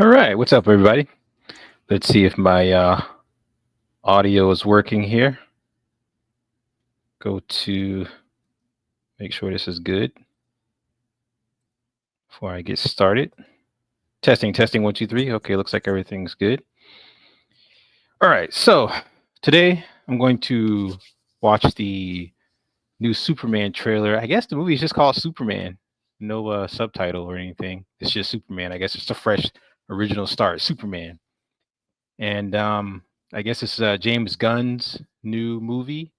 All right, what's up, everybody? Let's see if my audio is working here. Go to make sure this is good before I get started. Testing, 1, 2, 3. Okay, looks like everything's good. All right, so today I'm going to watch the new Superman trailer. I guess the movie is just called Superman. No subtitle or anything. It's just Superman. I guess it's a fresh original start, Superman. And I guess it's James Gunn's new movie.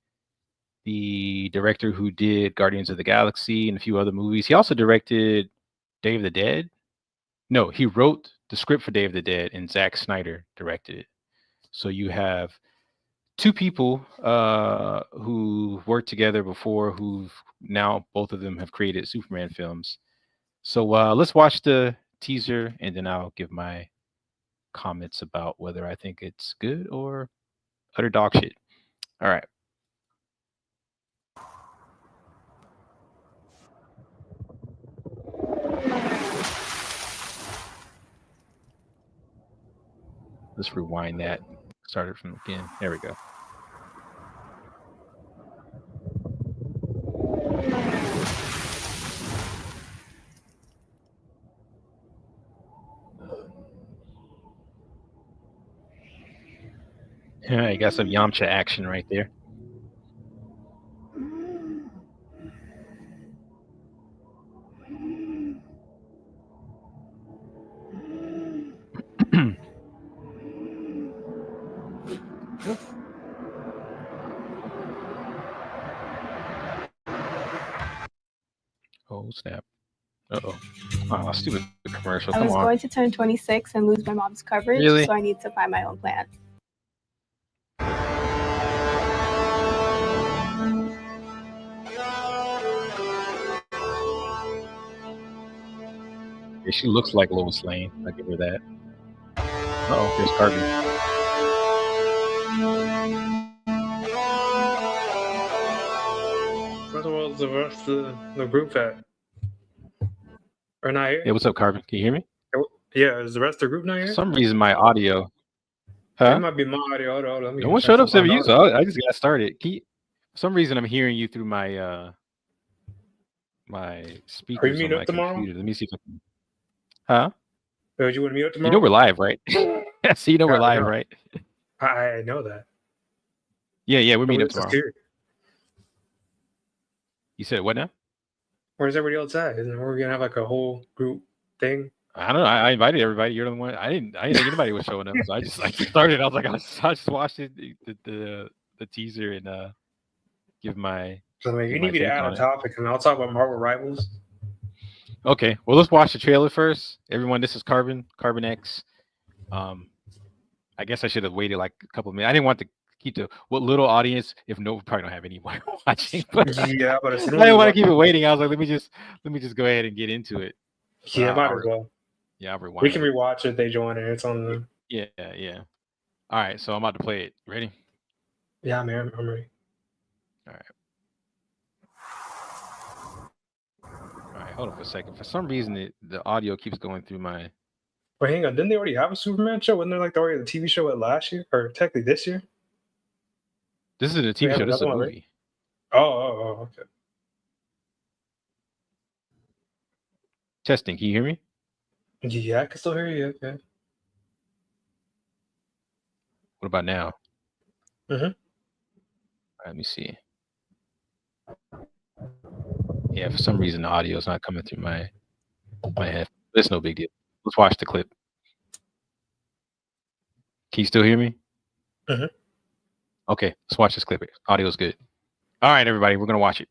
The director who did Guardians of the Galaxy and a few other movies. He also directed Day of the Dead. No, he wrote the script for Day of the Dead, and Zack Snyder directed it. So you have two people who worked together before, who've now both of them have created Superman films. So let's watch the teaser, and then I'll give my comments about whether I think it's good or utter dog shit. All right. Let's rewind that. Start it from again. There we go. Yeah, you got some Yamcha action right there. Oh, snap. Uh-oh. Oh, stupid commercial. Come I was on. going to turn 26 and lose my mom's coverage, Really? so I need to find my own plan. Yeah, she looks like Lois Lane. I'll give her that. Uh-oh, there's Carbon. Where the world's the rest of the group at? Or not here? Yeah, what's up, Carbon? Can you hear me? Yeah, is the rest of the group not here? For some reason, my audio. It might be my audio. Hold on, let me No one check showed up something except you, out. so I just got started. For some reason, I'm hearing you through my my speakers on meet my up tomorrow? computer. Let me see if I can. Huh? Would you want to meet up tomorrow? You know we're live, right? So you know we're live, right? I know that. Yeah, we're meeting up Where's tomorrow. Security? You said what now? Where's everybody else at? Isn't we gonna have like a whole group thing? I don't know. I invited everybody. You're the one. I didn't think anybody was showing up. So I just started. I was like, I just watched it, the teaser, and give my. So you give need my me to take add on a it. topic, and I'll talk about Marvel Rivals. Okay, well, let's watch the trailer first. Everyone, this is Carbon X. I guess I should have waited like a couple of minutes. I didn't want to keep what little audience, if no, we probably don't have anyone watching. But Yeah, but I didn't want to keep it waiting. I was like, let me just go ahead and get into it. Yeah, might as well. Yeah, I'll rewind. We can rewatch it. They join it. It's on the. Yeah. All right, so I'm about to play it. Ready? Yeah, I'm ready. All right. Hold on for a second. For some reason, the audio keeps going through my. Wait, hang on. Didn't they already have a Superman show? Wasn't there like already the TV show last year, or technically this year? This is a TV show. This is a movie. Right? Oh, okay. Testing. Can you hear me? Yeah, I can still hear you. Okay. What about now? Mm-hmm. Let me see. Yeah, for some reason the audio is not coming through my head. It's no big deal. Let's watch the clip. Can you still hear me? Mm-hmm. Okay, let's watch this clip. Audio's good. All right, everybody, we're gonna watch it.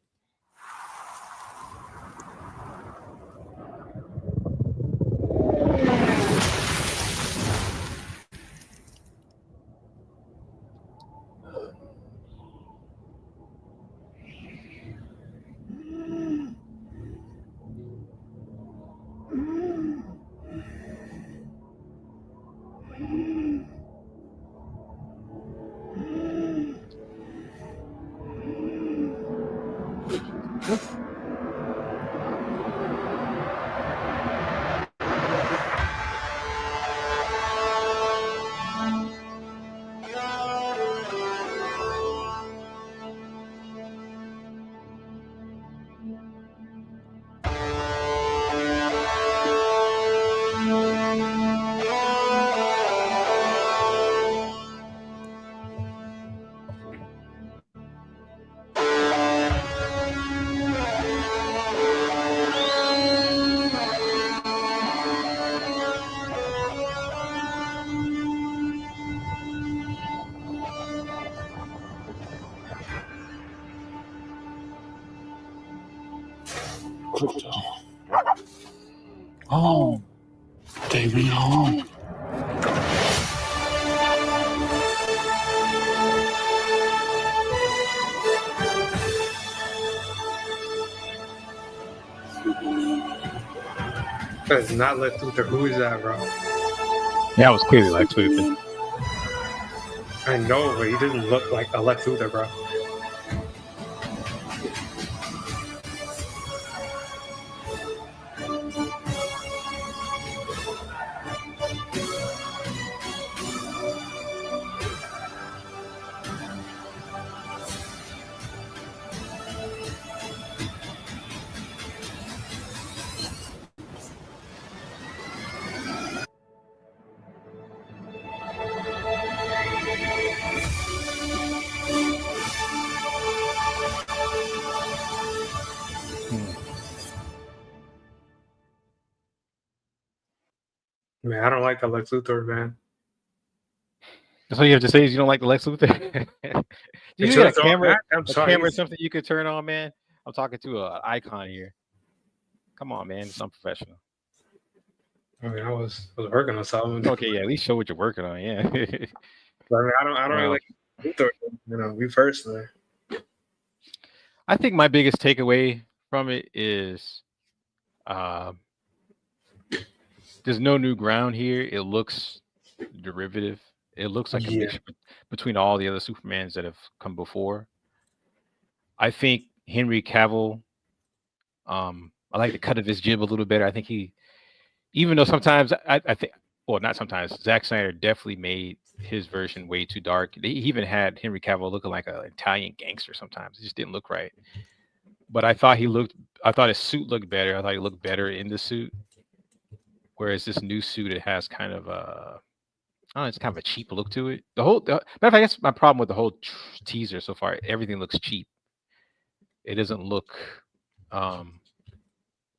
crypto. Home. Take me home. That's not Lex Luthor. Who is that, bro? That was clearly Lex Luthor. I know, but he doesn't look like a Lex Luthor, bro. Man, I don't like the Lex Luthor, man. That's all you have to say is you don't like the Lex Luthor. Do you It's got a just all camera? that. I'm A sorry. camera is something you could turn on, man. I'm talking to an icon here. Come on, man. It's unprofessional. I mean, I was working on something. Okay, yeah. At least show what you're working on. Yeah. But, I mean, I don't really like Luthor. You know, we personally. I think my biggest takeaway from it is there's no new ground here. It looks derivative. It looks like a mixture between all the other Supermans that have come before. I think Henry Cavill, I like the cut of his jib a little better. I think he, even though sometimes I think, well, not sometimes, Zack Snyder definitely made his version way too dark. He even had Henry Cavill looking like an Italian gangster sometimes. It just didn't look right. But I thought his suit looked better. I thought he looked better in the suit. Whereas this new suit, it has kind of a, I don't know, it's kind of a cheap look to it. Matter of fact, that's my problem with the whole teaser so far. Everything looks cheap. It doesn't look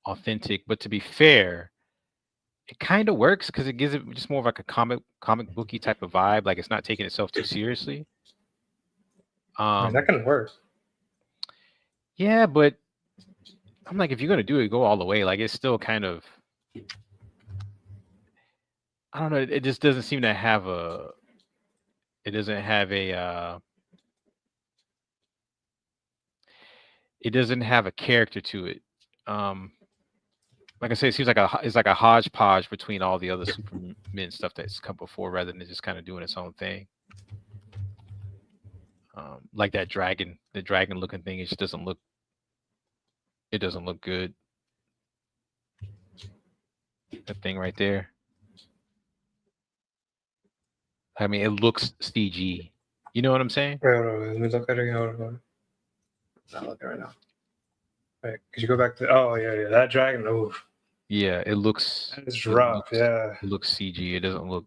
authentic. But to be fair, it kind of works because it gives it just more of like a comic booky type of vibe. Like it's not taking itself too seriously. That kind of works. Yeah, but I'm like, if you're gonna do it, go all the way. Like it's still kind of, I don't know. It just doesn't seem to have a. It doesn't have a. It doesn't have a character to it. Like I said, it seems like it's like a hodgepodge between all the other Superman stuff that's come before, rather than just kind of doing its own thing. Like that dragon, the dragon looking thing, it just doesn't look. It doesn't look good. That thing right there. I mean, it looks CG. You know what I'm saying? Wait, let me look at it again. Hold on. I'm not looking right now. Wait, could you go back to? Oh yeah, that dragon. Oh, yeah, it looks. It's rough. Yeah, it looks CG. It doesn't look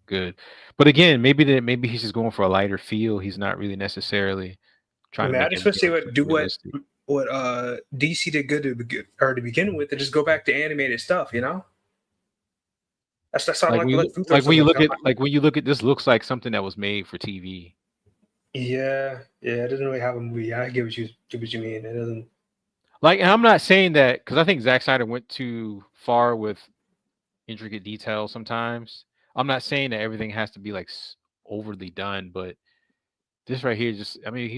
good. But again, maybe he's just going for a lighter feel. He's not really necessarily trying to. I just wish they would do what DC did good to begin with, and just go back to animated stuff. You know. That's not when you look at this, looks like something that was made for TV. Yeah, it doesn't really have a movie. I get what you mean. It doesn't. Like, and I'm not saying that because I think Zack Snyder went too far with intricate details sometimes. I'm not saying that everything has to be like overly done, but this right here he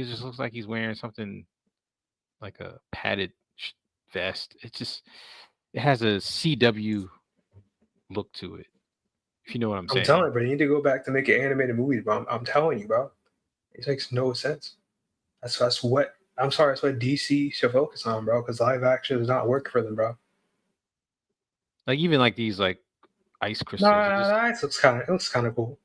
just looks like he's wearing something like a padded vest. It has a CW look to it. If you know what I'm saying. I'm telling you, bro, you need to go back to make an animated movie, bro. I'm telling you, bro. It makes no sense. That's what DC should focus on, bro, because live action is not working for them, bro. Like even like these like ice crystals. It looks kind of cool.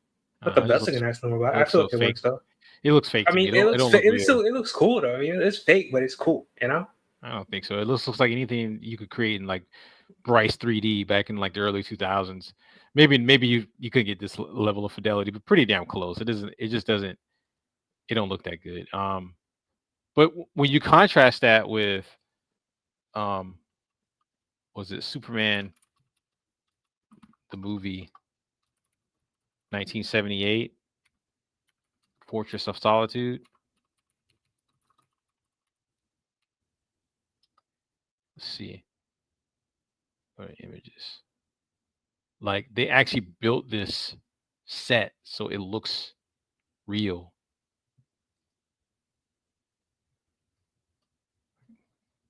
But the best looking ice number, I feel like it works though. It looks fake. I mean, it looks cool though. I mean, it's fake, but it's cool, you know. I don't think so. It looks like anything you could create in like Bryce 3D back in like the early 2000s. Maybe you could get this level of fidelity, but pretty damn close. It just doesn't. It don't look that good. But when you contrast that with, was it Superman, the movie, 1978, Fortress of Solitude? Let's see. What are images? Like they actually built this set so it looks real.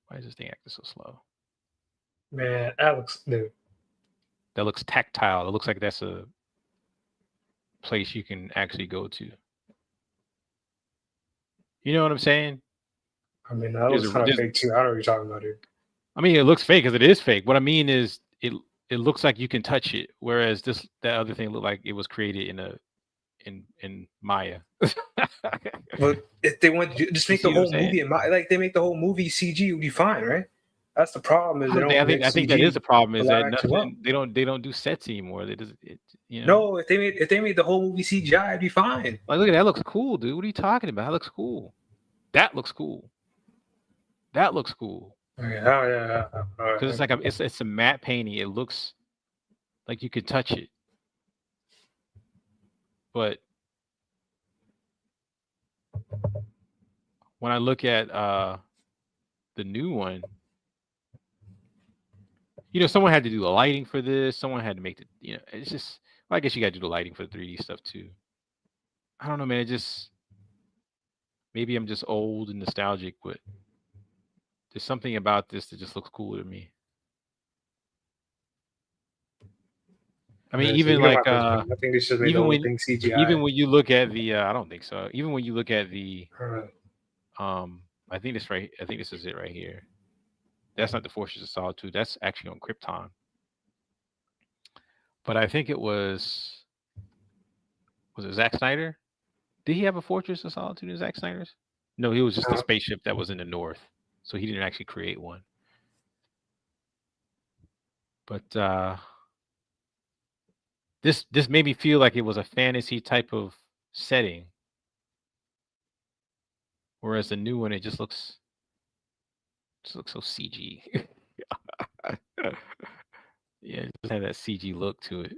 Why is this thing acting so slow? Man, Alex, dude. That looks tactile. It looks like that's a place you can actually go to. You know what I'm saying? I mean, that There's looks a- kind of there's- fake too. I don't know what you're talking about, dude. I mean, it looks fake because it is fake. What I mean is, it looks like you can touch it, whereas that other thing looked like it was created in Maya. But if they want to just You make see the what I'm whole movie, like they make the whole movie CG, would be fine, right? That's the problem. Is they don't I make think that CG is the problem. Is live that action well. nothing? They don't do sets anymore. They just you know. No, if they made the whole movie CGI, it'd be fine. Like, look at that. Looks cool, dude. What are you talking about? That looks cool. That looks cool. That looks cool. Okay, yeah. Because it's like it's a matte painting. It looks like you could touch it, but when I look at the new one, you know, someone had to do the lighting for this. Someone had to make the, you know, it's just. Well, I guess you got to do the lighting for the 3D stuff too. I don't know, man. It just maybe I'm just old and nostalgic, but there's something about this that just looks cool to me. I mean, even like I think they should make the whole thing CGI. even when you look at the, I don't think so. Even when you look at the, I think this right. I think this is it right here. That's not the Fortress of Solitude. That's actually on Krypton. But I think it was it Zack Snyder? Did he have a Fortress of Solitude in Zack Snyder's? No, he was just a spaceship that was in the north. So he didn't actually create one. But this made me feel like it was a fantasy type of setting. Whereas the new one, it just looks so CG. Yeah, it just had that CG look to it.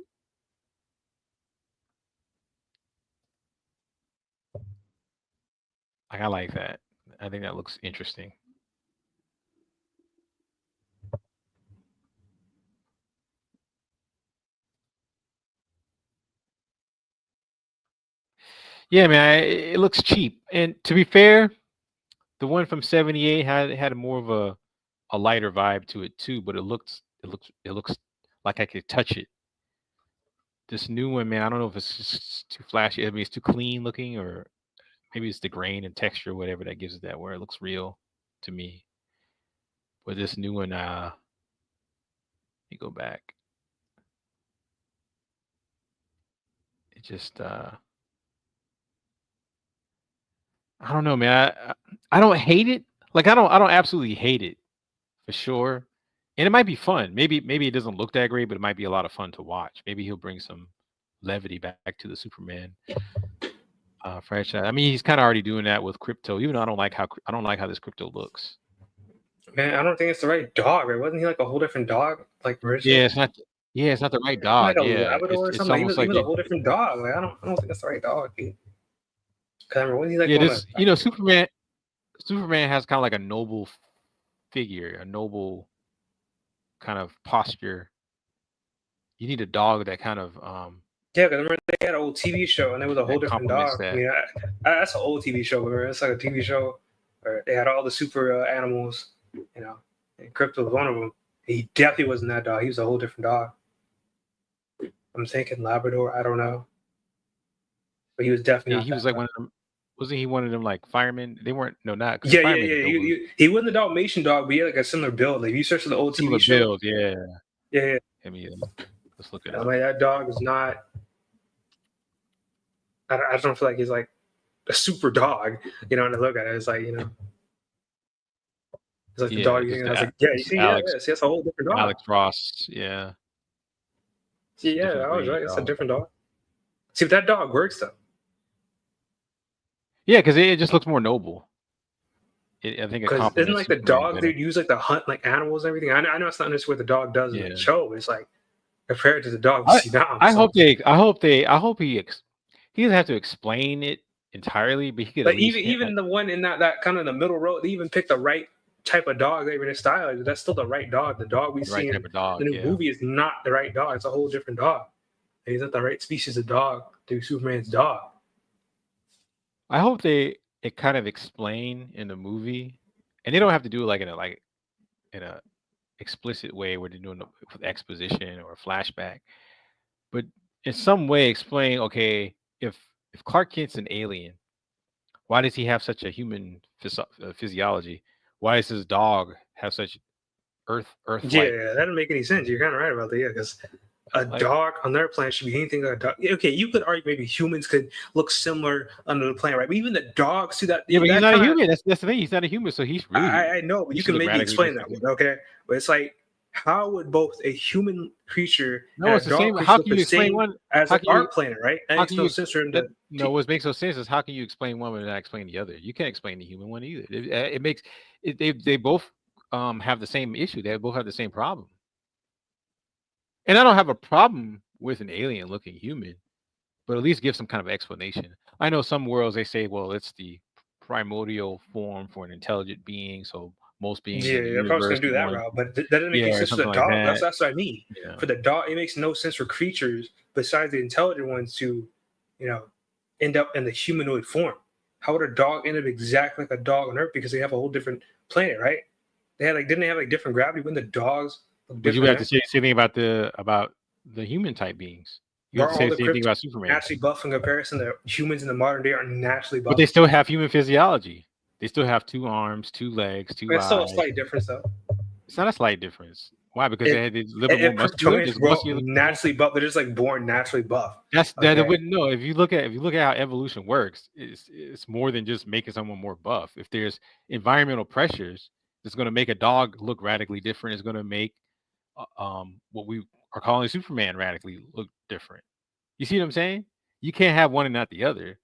Like, I like that. I think that looks interesting. Yeah, man, it looks cheap. And to be fair, the one from '78 had more of a lighter vibe to it too. But it looks like I could touch it. This new one, man, I don't know if it's just too flashy. I mean, it's too clean looking, or maybe it's the grain and texture, whatever that gives it that, where it looks real to me. But this new one, let me go back. It just, I don't know, man. I don't hate it. Like, I don't absolutely hate it for sure. And it might be fun. Maybe it doesn't look that great, but it might be a lot of fun to watch. Maybe he'll bring some levity back to the Superman franchise. I mean, he's kind of already doing that with Crypto. Even though I don't like how this Crypto looks. Man, I don't think it's the right dog. Right? Wasn't he like a whole different dog? Like originally? Yeah, it's not the right dog. Like a Yeah, Labrador or it's something. almost He like was a whole different dog. Like I don't think that's the right dog. Dude. Cause I remember, wasn't he like yeah, one this of the- you know, Superman has kind of like a noble figure, a noble kind of posture. You need a dog that kind of Yeah, because remember they had an old TV show and it was a whole that different complements dog. that. I mean, that's an old TV show. Remember, it's like a TV show where they had all the super animals, you know, and Crypto was one of them. He definitely wasn't that dog. He was a whole different dog. I'm thinking Labrador. I don't know, but he was definitely. Yeah, not he that was like dog. one of them. Wasn't he one of them like firemen? They weren't. No, not. Yeah. Firemen is noble. He wasn't a Dalmatian dog, but he had like a similar build. Like if you search for the old Similar TV show, build, yeah. yeah. I mean, let's look at I'm it. like that dog is not. I don't feel like he's like a super dog. You know, when I look at it, it's like it's like the dog. just You the know, it's like just see, Alex, see, that's a whole different dog. Alex Ross, yeah. See, yeah, different I was breed right. It's a dog. different dog. See, if that dog works though. Yeah, because it just looks more noble. I think it Because complements isn't like the Superman dog better. they'd use like to hunt like animals and everything. I know it's not necessarily what the dog does in Yeah. the show, but it's like compared to the dog we see now. I hope he doesn't have to explain it entirely, but he could like at least even the one in that kind of the middle road, they even picked the right type of dog, even his style, that's still the right dog. The dog we The right see type in of dog. the new Yeah. movie is not the right dog. It's a whole different dog. And he's not the right species of dog to be Superman's dog. I hope it kind of explain in the movie, and they don't have to do it like in a explicit way where they're doing it with exposition or a flashback, but in some way explain, okay, if Clark Kent's an alien, why does he have such a human physiology? Why does his dog have such Earth-like? Yeah, that doesn't make any sense. You're kind of right about that. Yeah, because a dog on their planet should be anything like a dog. Okay, you could argue maybe humans could look similar on the planet, right? But even the dogs do that. Yeah, but that he's not a kinda- human. That's the thing. He's not a human, so he's really. I know, but he you should can look maybe radically explain that different. one, okay? But it's like, how would both a human creature No, and it's a the dog same. creature How look can you the explain same one? as How like can you? our planet, right? That How makes can no you? sense for him That, to. no, what makes no sense is how can you explain one and not explain the other? You can't explain the human one either. It makes it, they both have the same issue. They both have the same problem. And I don't have a problem with an alien looking human, but at least give some kind of explanation. I know some worlds they say, well, it's the primordial form for an intelligent being, so most beings Yeah, in the they're probably universe going to do would that want, route, but that doesn't make any yeah, or sense for the something like dog. that. That's what I mean. Yeah. For the dog, it makes no sense for creatures besides the intelligent ones to, end up in the humanoid form. How would a dog end up exactly like a dog on Earth because they have a whole different planet, right? Didn't they have like different gravity when the dogs look But you different? have to say the same thing about the human type beings. You have Are to say all the the same thing cryptids about Superman. naturally buff in comparison to humans in the modern day are naturally buff? But they still have human physiology. They still have 2 arms, 2 legs, 2 It's still a eyes. slight difference, though. It's not a slight difference. Why? Because they had a little bit more And muscular. Kryptonians There's grow up muscular. naturally buff. They're just like born naturally buff. That it Okay. wouldn't know. If you look at how evolution works, it's more than just making someone more buff. If there's environmental pressures, it's going to make a dog look radically different. It's going to make what we are calling Superman radically look different. You see what I'm saying? You can't have one and not the other.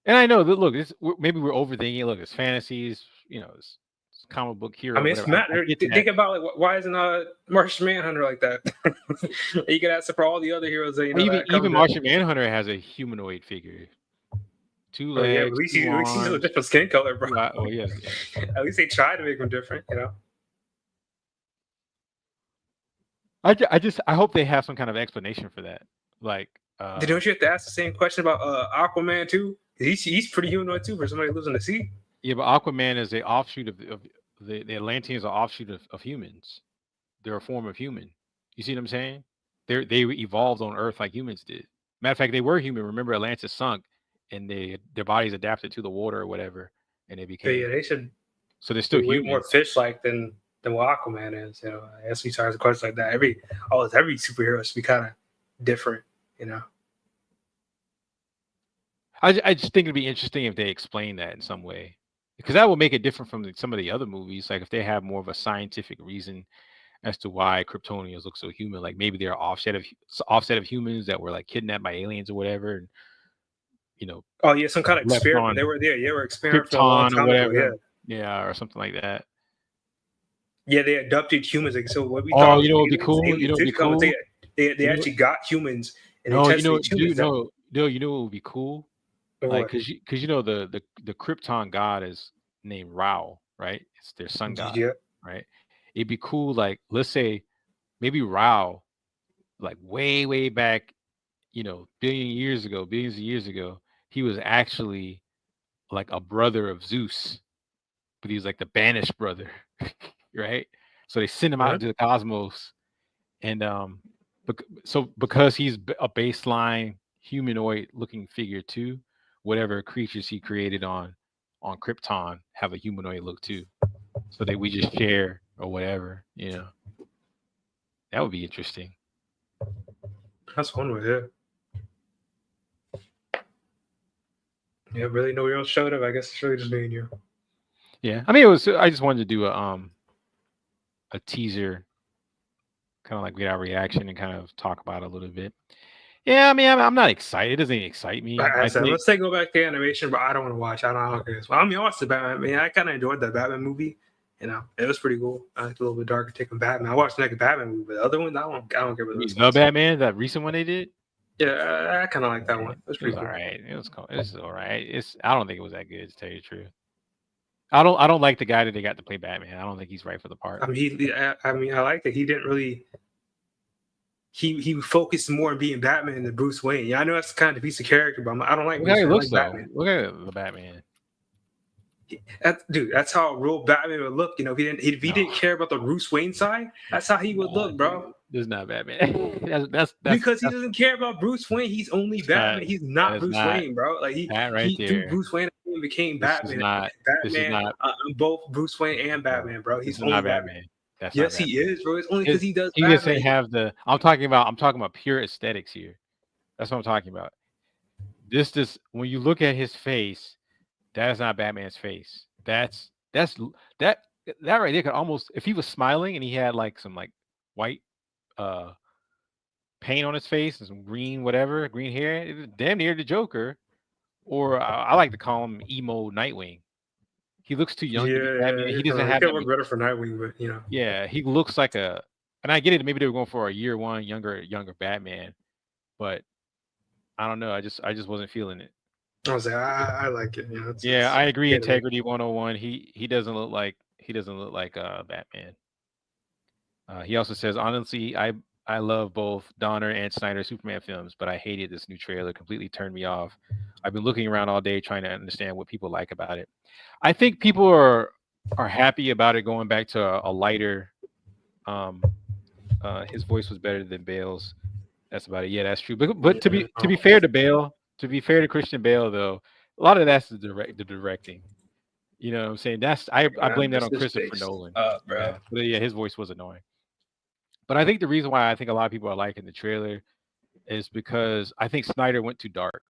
And I know that. Look, maybe we're overthinking. Look, it's fantasies. It's comic book hero. I mean, it's whatever. matter. Think about like why isn't Martian Manhunter like that? You can ask for all the other heroes that Even Martian Manhunter has a humanoid figure. 2 legs. Oh yeah, at least he's a different skin color, bro. Oh yeah. At least they try to make him different, I hope they have some kind of explanation for that. Like, don't you have to ask the same question about Aquaman too? He's pretty humanoid too for somebody who lives in the sea. Yeah, but Aquaman is an offshoot of the Atlanteans are offshoot of humans. They're a form of human. You see what I'm saying? They evolved on Earth like humans did. Matter of fact, they were human. Remember, Atlantis sunk, and their bodies adapted to the water or whatever, and they became. But yeah, they should. So they're still way human. more fish-like than what Aquaman is. I guess we start a question like that. Every superhero should be kind of different. I just think it'd be interesting if they explain that in some way, because that will make it different from some of the other movies. Like if they have more of a scientific reason as to why Kryptonians look so human, like maybe they're offset of humans that were like kidnapped by aliens or whatever, and Oh yeah, some kind of experiment. They were experimenting a long time ago. Yeah, or something like that. Yeah, they adopted humans. Like, so what we Oh, thought you know what would be cool? You know what would be cool? They actually got humans. And No, they you know what tested would be cool? Or Like, what? because the Krypton god is named Rao, right? It's their sun god, Yeah. right? It'd be cool, like let's say maybe Rao, like way back, billions of years ago, he was actually like a brother of Zeus, but he was like the banished brother, right? So they send him out into the cosmos, and because he's a baseline humanoid looking figure too, whatever creatures he created on Krypton have a humanoid look too, so that we just share or whatever. That would be interesting. That's one way, yeah. Yeah, really nobody else showed up. I guess it's really just me and you. Yeah, I mean, I just wanted to do a teaser, kind of like get our reaction and kind of talk about it a little bit. Yeah, I mean, I'm not excited. It doesn't excite me. Let's say go back to animation, but I don't want to watch. I don't care. Well, I mean, I watched the Batman. I mean, I kind of enjoyed the Batman movie. It was pretty cool. I liked a little bit darker take on Batman. I watched the next Batman movie, but the other ones, I don't care about those. The Batman, that recent one they did. Yeah, I kind of like that one. It was pretty cool. All right. It was cool. It was all right. I don't think it was that good, to tell you the truth. I don't like the guy that they got to play Batman. I don't think he's right for the part. I like that he didn't really. He focused more on being Batman than Bruce Wayne. Yeah, I know that's kind of piece of character, but I don't like Look how Bruce he Wayne. I looks like though. Batman. Look at the Batman. Dude, that's how a real Batman would look. You know, if he didn't care about the Bruce Wayne side, that's how he would look, bro. This is not Batman. that's Because he doesn't care about Bruce Wayne. He's only Batman. He's not Bruce Wayne, bro. Like that right he there. through Bruce Wayne became This Batman. is not. This is not. Both Bruce Wayne and Batman, bro. He's only not Batman. That's yes, not he is, bro. It's only because he does. He Batman. doesn't have the. I'm talking about pure aesthetics here. That's what I'm talking about. This when you look at his face, that is not Batman's face. That right there could almost, if he was smiling and he had like some like white paint on his face and some green hair, it was damn near the Joker. Or I like to call him emo Nightwing. He looks too young to be Batman. He doesn't have. He look better for Nightwing, but you know. Yeah, he looks like a. And I get it. Maybe they were going for a year one younger Batman, but I don't know. I just wasn't feeling it. I was like, I like it. You know, I agree. Integrity 101. He doesn't look like Batman. He also says, honestly, I love both Donner and Snyder Superman films, but I hated this new trailer. Completely turned me off. I've been looking around all day trying to understand what people like about it. I think people are happy about it going back to a lighter. His voice was better than Bale's. That's about it. Yeah, that's true. But to be fair to Bale, to be fair to Christian Bale, though, a lot of that's the directing. You know what I'm saying? I blame that on Christopher Nolan. Bro. But yeah, his voice was annoying. But I think the reason why I think a lot of people are liking the trailer is because I think Snyder went too dark.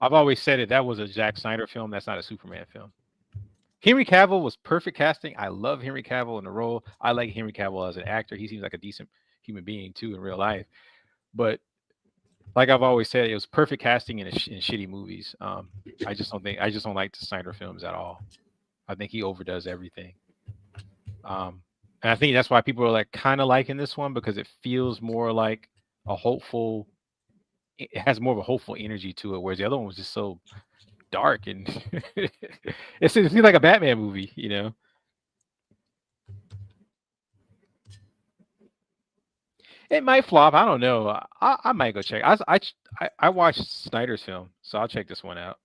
I've always said that was a Zack Snyder film. That's not a Superman film. Henry Cavill was perfect casting. I love Henry Cavill in the role. I like Henry Cavill as an actor. He seems like a decent human being too in real life. But like I've always said, it was perfect casting in shitty movies. I just don't like the Snyder films at all. I think he overdoes everything. And I think that's why people are like kind of liking this one, because it feels more like a hopeful. It has more of a hopeful energy to it, whereas the other one was just so dark and it seems like a Batman movie, you know. It might flop. I don't know. I might go check. I watched Snyder's film, so I'll check this one out.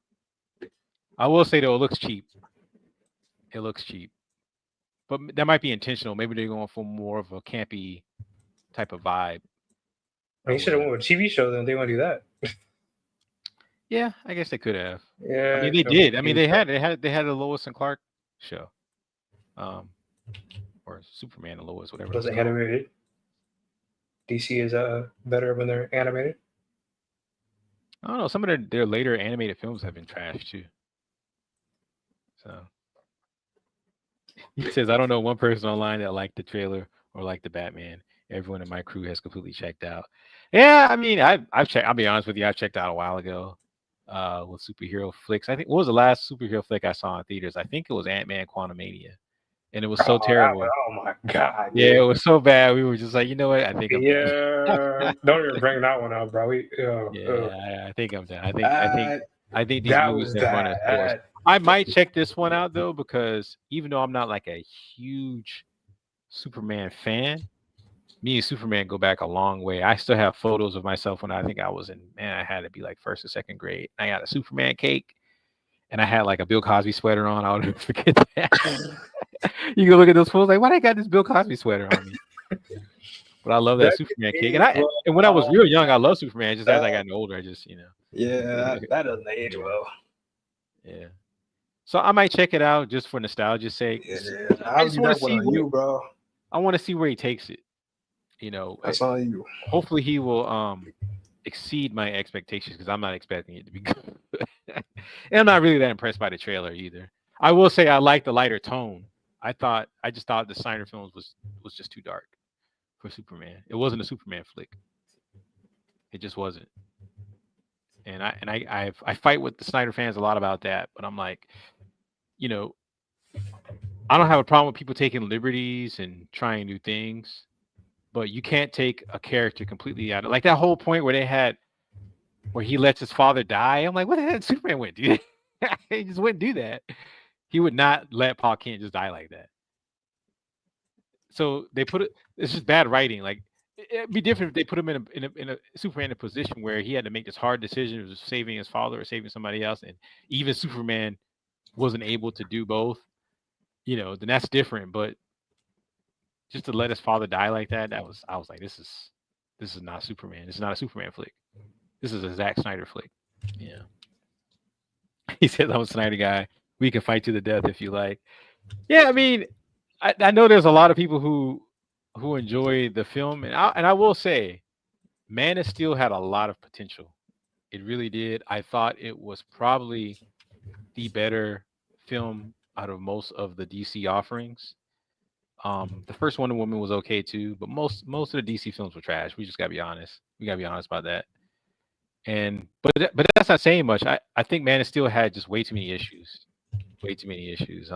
I will say though, it looks cheap. It looks cheap, but that might be intentional. Maybe they're going for more of a campy type of vibe. You should have went with a TV show. Then they want to do that. Yeah, I guess they could have. Yeah, I mean they did. I mean they had a Lois and Clark show, or Superman and Lois, whatever. Was it animated? DC is better when they're animated. I don't know. Some of their later animated films have been trash too. So he says, I don't know one person online that liked the trailer or liked the Batman. Everyone in my crew has completely checked out. Yeah, I mean, I've checked. I'll be honest with you, I checked out a while ago with superhero flicks. I think what was the last superhero flick I saw in theaters? I think it was Ant-Man Quantumania, and it was so terrible. Oh my god! Yeah, it was so bad. We were just like, you know what? I think I'm done. Don't even bring that one up, bro. I think I'm done. I think these that movies was have run its course. I might check this one out though, because even though I'm not like a huge Superman fan, me and Superman go back a long way. I still have photos of myself when I think I was I had to be like first or second grade. I got a Superman cake, and I had like a Bill Cosby sweater on. I'll never forget that. You can look at those photos like, why they got this Bill Cosby sweater on me? But I love that Superman cake. And when I was real young, I loved Superman. Just as I got older, I just, you know. Yeah, that doesn't age well. Yeah. So I might check it out just for nostalgia's sake. Yeah, I just want to see you, bro. I want to see where he takes it. You know, that's on you. Hopefully he will exceed my expectations, because I'm not expecting it to be good. And I'm not really that impressed by the trailer either. I will say I like the lighter tone. I just thought the Snyder films was just too dark for Superman. It wasn't a Superman flick. It just wasn't. And I fight with the Snyder fans a lot about that, but I'm like, you know, I don't have a problem with people taking liberties and trying new things, but you can't take a character completely out of, like that whole point where he lets his father die. I'm like, what the hell did Superman went, dude? He just wouldn't do that. He would not let Paul Kent just die like that. So they put it. It's just bad writing. Like it'd be different if they put him in a Superman in a position where he had to make this hard decision of saving his father or saving somebody else, and even Superman wasn't able to do both. Then that's different. But just to let his father die like that, I was like, this is not Superman. This is not a Superman flick. This is a Zack Snyder flick. Yeah. He says, I'm a Snyder guy. We can fight to the death if you like. Yeah, I mean, I know there's a lot of people who enjoy the film, and I will say, Man of Steel had a lot of potential. It really did. I thought it was probably the better film out of most of the DC offerings. The first Wonder Woman was okay too, but most of the DC films were trash. We just gotta be honest. We gotta be honest about that. But that's not saying much. I think Man of Steel had just way too many issues. Way too many issues.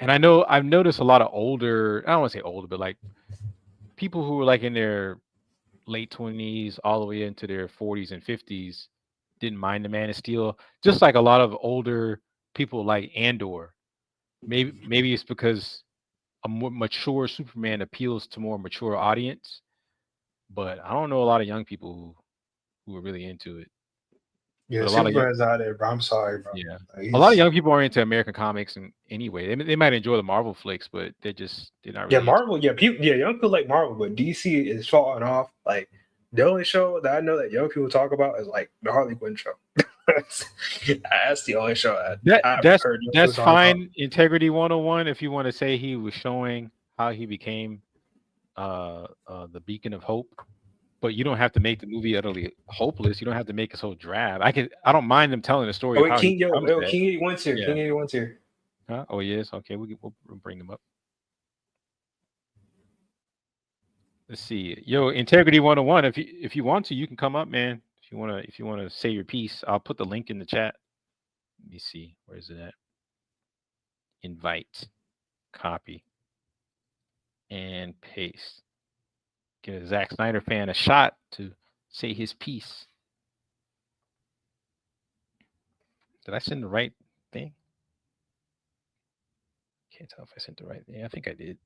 And I know I've noticed a lot of older, I don't want to say older, but like people who were like in their late 20s all the way into their 40s and 50s didn't mind the Man of Steel. Just like a lot of older people like Andor. Maybe it's because a more mature Superman appeals to more mature audience. But I don't know a lot of young people who are really into it. Yeah, But a lot of young, Superman's out there, bro. I'm sorry, bro. yeah, Like, a lot of young people are into American comics, and anyway, they might enjoy the Marvel flicks, but they're not really. Yeah, Marvel. Yeah, people. Yeah, young people like Marvel, but DC is falling off. Like the only show that I know that young people talk about is like the Harley Quinn show. That's the only show That's heard young people talk fine. about. Integrity 101. If you want to say he was showing how he became the beacon of hope, but you don't have to make the movie utterly hopeless. You don't have to make it so drab. I don't mind them telling the story. Oh, of wait, how King, he becomes that. King 81's here. Yeah. King 81's here. Huh? Oh yes. Okay, we'll bring them up. Let's see. Yo, Integrity 101. If you want to, you can come up, man. If you wanna say your piece, I'll put the link in the chat. Let me see. Where is it at? Invite, copy, and paste. Give a Zack Snyder fan a shot to say his piece. Did I send the right thing? Can't tell if I sent the right thing. I think I did.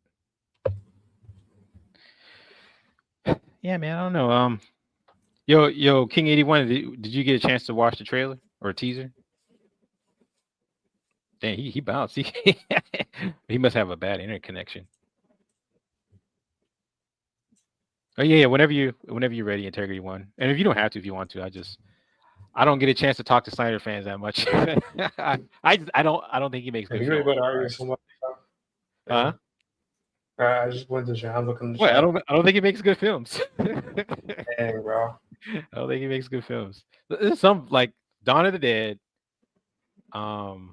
Yeah, man. I don't know. Yo, King 81. Did you get a chance to watch the trailer or a teaser? Dang, he bounced. He must have a bad internet connection. Oh yeah. Whenever you're ready, Integrity 1. And if you don't have to, if you want to, I don't get a chance to talk to Snyder fans that much. I don't think he makes good. You really better argue so much. Huh? I just went to I'm looking. What? I don't think he makes good films. Dang, bro. I don't think he makes good films. There's some like Dawn of the Dead. You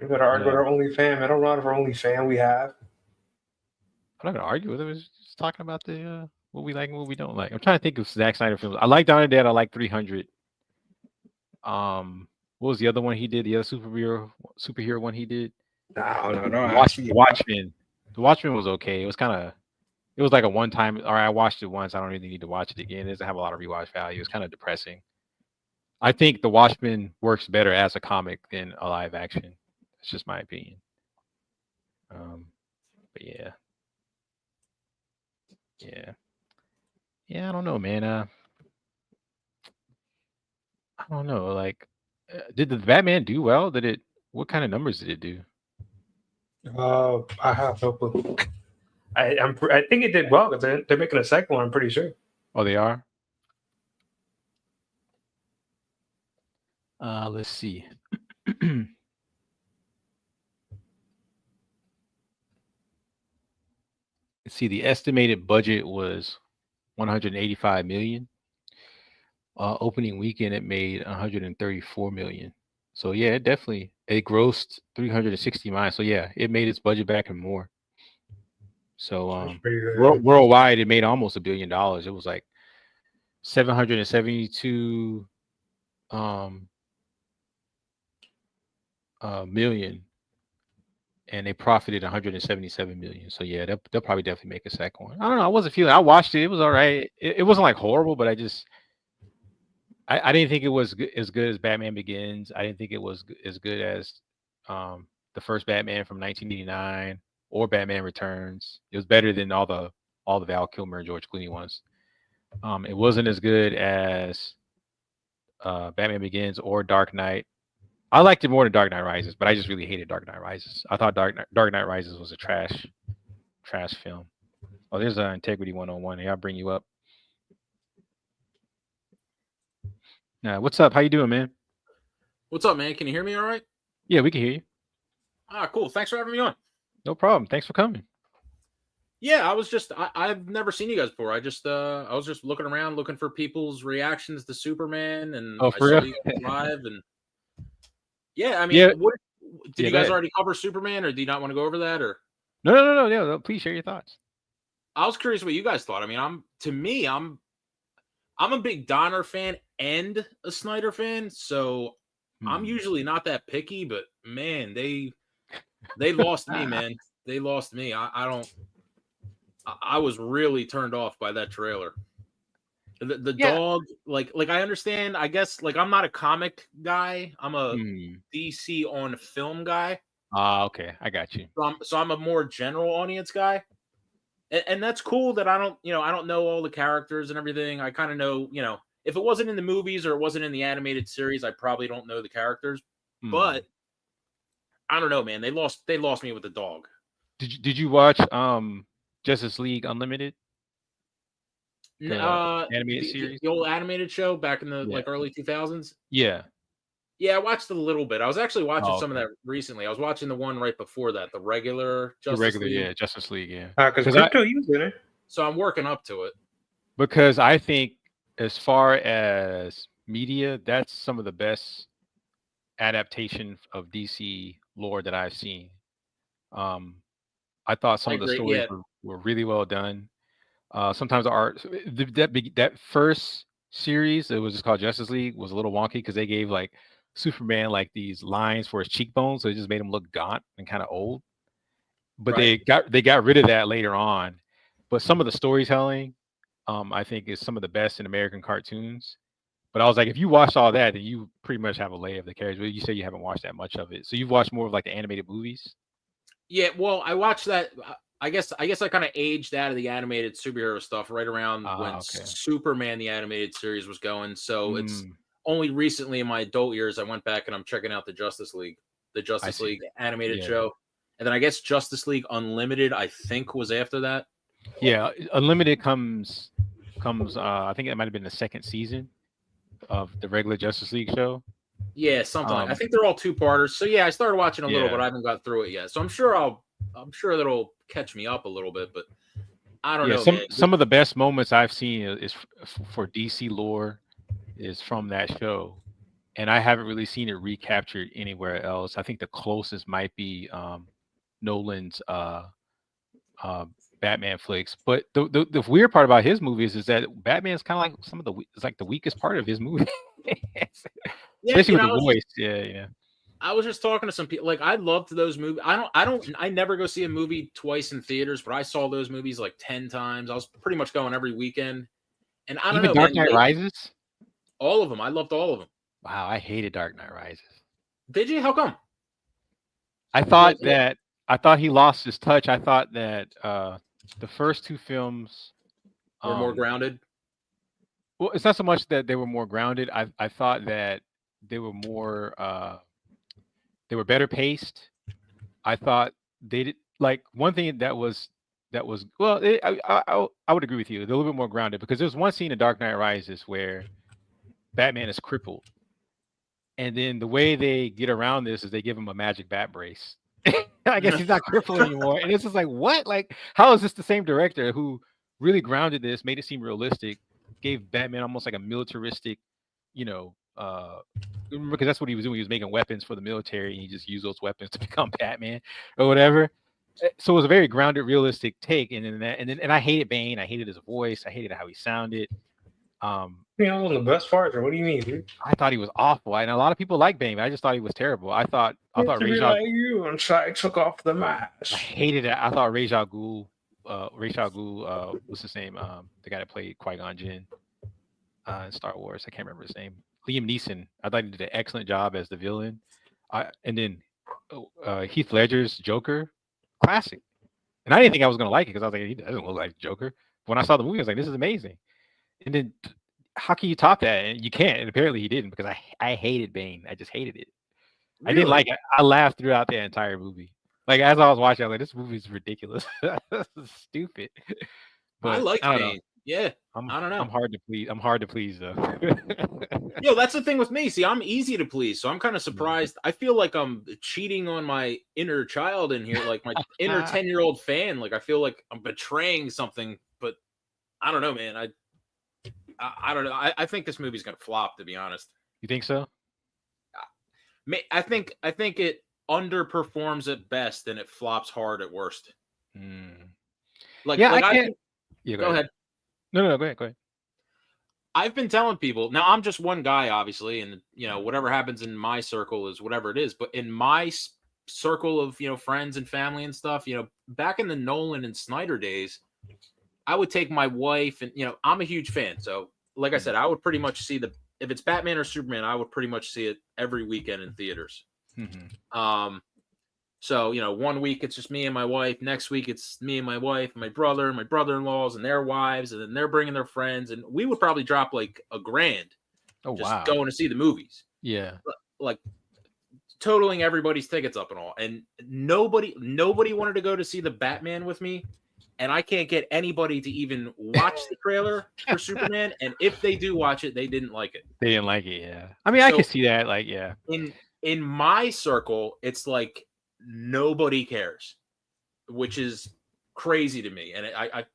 better argue with our only fan. I don't know if our only fan we have. I'm not gonna argue with him. It's just talking about the what we like and what we don't like. I'm trying to think of Zack Snyder films. I like Dawn of the Dead. I like 300. What was the other one he did? The other superhero one he did? No. Watchmen. The Watchmen was okay. It was like a one time. Or I watched it once. I don't really need to watch it again. It doesn't have a lot of rewatch value. It's kind of depressing. I think The Watchmen works better as a comic than a live action. It's just my opinion. But yeah. I don't know, man. I don't know. Like, did the Batman do well? What kind of numbers did it do? I have no clue. I think it did well because they're making a second one. I'm pretty sure. Oh, they are. Let's see. Let's see. The estimated budget was 185 million. Opening weekend, it made 134 million. So yeah, it grossed 360 million. So yeah, it made its budget back and more. So worldwide, it made almost $1 billion. It was like 772 million, and they profited 177 million. So yeah, they'll probably definitely make a second one. I don't know. I wasn't feeling. I watched it. It was all right. It wasn't like horrible, but I didn't think it was as good as Batman Begins. I didn't think it was as good as the first Batman from 1989 or Batman Returns. It was better than all the Val Kilmer and George Clooney ones. It wasn't as good as Batman Begins or Dark Knight. I liked it more than Dark Knight Rises, but I just really hated Dark Knight Rises. I thought Dark Knight Rises was a trash film. Oh, there's an Integrity 101. I'll bring you up. What's up? How you doing, man? What's up, man? Can you hear me all right? Yeah, we can hear you. Cool. Thanks for having me on. No problem. Thanks for coming. Yeah, I've never seen you guys before. I was just looking around, looking for people's reactions to Superman, and Oh, I for saw real? you live, and yeah, I mean, Yeah. Did you guys already cover Superman, or do you not want to go over that, or? No. Please share your thoughts. I was curious what you guys thought. I mean, I'm a big Donner fan and a Snyder fan, so I'm usually not that picky, but man, they lost me, man. They lost me. I was really turned off by that trailer. The dog, like I understand, I guess, like I'm not a comic guy. I'm a DC on film guy. Okay. I got you. So I'm a more general audience guy. And that's cool that I don't know all the characters and everything. I kind of know, if it wasn't in the movies or it wasn't in the animated series, I probably don't know the characters. But I don't know, man. They lost me with the dog. Did you watch Justice League Unlimited? Animated series? The old animated show back in the early 2000s? Yeah. Yeah, I watched a little bit. I was actually watching some of that recently. I was watching the one right before that, the regular Justice League. Yeah, Justice League, yeah. Because Crypto used it. So I'm working up to it. Because I think as far as media, that's some of the best adaptation of DC lore that I've seen. I thought some of the stories were really well done. Sometimes the art, that first series, it was just called Justice League, was a little wonky because they gave like Superman like these lines for his cheekbones, so it just made him look gaunt and kind of old. But they got rid of that later on. But some of the storytelling, I think, is some of the best in American cartoons. But I was like, if you watch all that, then you pretty much have a lay of the characters. But you say you haven't watched that much of it, so you've watched more of like the animated movies. Yeah, well, I watched that. I guess I kind of aged out of the animated superhero stuff right around when Superman the animated series was going. So it's only recently in my adult years I went back and I'm checking out the Justice League animated show, and then I guess Justice League Unlimited I think was after that. Yeah, Unlimited comes. I think it might have been the second season of the regular Justice League show. Yeah, something. I think they're all two-parters. So yeah, I started watching a little, but I haven't got through it yet. So I'm sure that'll catch me up a little bit, but I don't know. Some of the best moments I've seen is for DC lore is from that show, and I haven't really seen it recaptured anywhere else. I think the closest might be Nolan's Batman flicks. But the weird part about his movies is that Batman is kind of like it's like the weakest part of his movie. Especially with the voice. Yeah. I was just talking to some people. Like, I loved those movies. I never go see a movie twice in theaters, but I saw those movies like 10 times. I was pretty much going every weekend. And I don't know. Dark Knight Rises? All of them. I loved all of them. Wow, I hated Dark Knight Rises. Did you? How come? I thought he lost his touch. I thought that the first two films were more grounded. Well, it's not so much that they were more grounded. I thought that they were more they were better paced. I thought they did like one thing that was well. I would agree with you. They're a little bit more grounded because there's one scene in Dark Knight Rises where Batman is crippled, and then the way they get around this is they give him a magic bat brace. I guess he's not crippled anymore, and it's just like what? Like, how is this the same director who really grounded this, made it seem realistic, gave Batman almost like a militaristic, because that's what he was doing. He was making weapons for the military, and he just used those weapons to become Batman or whatever. So it was a very grounded, realistic take. And I hated Bane. I hated his voice. I hated how he sounded. The best parts. Or what do you mean, dude? I thought he was awful, and a lot of people like Bane. But I just thought he was terrible. I thought Ra's al Ghul. And so I took off the mask. I hated it. I thought Ra's al Ghul. What's his name? The guy that played Qui-Gon Jinn. in Star Wars. I can't remember his name. Liam Neeson. I thought he did an excellent job as the villain. And then Heath Ledger's Joker, classic. And I didn't think I was gonna like it because I was like, he doesn't look like Joker. But when I saw the movie, I was like, this is amazing. And then how can you top that? And you can't. And apparently he didn't, because I hated Bane. I just hated it. Really? I didn't like it. I laughed throughout the entire movie. Like, as I was watching, I was like, this movie is ridiculous. This is stupid. But I like Bane. Yeah. I don't know. I'm hard to please. I'm hard to please, though. Yo, that's the thing with me. See, I'm easy to please, so I'm kind of surprised. I feel like I'm cheating on my inner child in here, like my inner 10-year-old fan. Like, I feel like I'm betraying something, but I don't know, man. I don't know. I think this movie's gonna flop, to be honest. You think so? I think it underperforms at best and it flops hard at worst. Like, yeah, like I can't. Go ahead. No, go ahead. I've been telling people, now I'm just one guy, obviously, and whatever happens in my circle is whatever it is. But in my circle of friends and family and stuff, back in the Nolan and Snyder days, I would take my wife, and I'm a huge fan. So, like I said, I would pretty much see if it's Batman or Superman, I would pretty much see it every weekend in theaters. So, 1 week it's just me and my wife. Next week it's me and my wife, and my brother, and my brother-in-laws, and their wives, and then they're bringing their friends, and we would probably drop like $1,000 just going to see the movies. Yeah, like totaling everybody's tickets up and all. And nobody wanted to go to see the Batman with me, and I can't get anybody to even watch the trailer for Superman. And if they do watch it, they didn't like it. They didn't like it. Yeah, I mean, I can see that. Like, yeah, in my circle, it's like nobody cares, which is crazy to me. And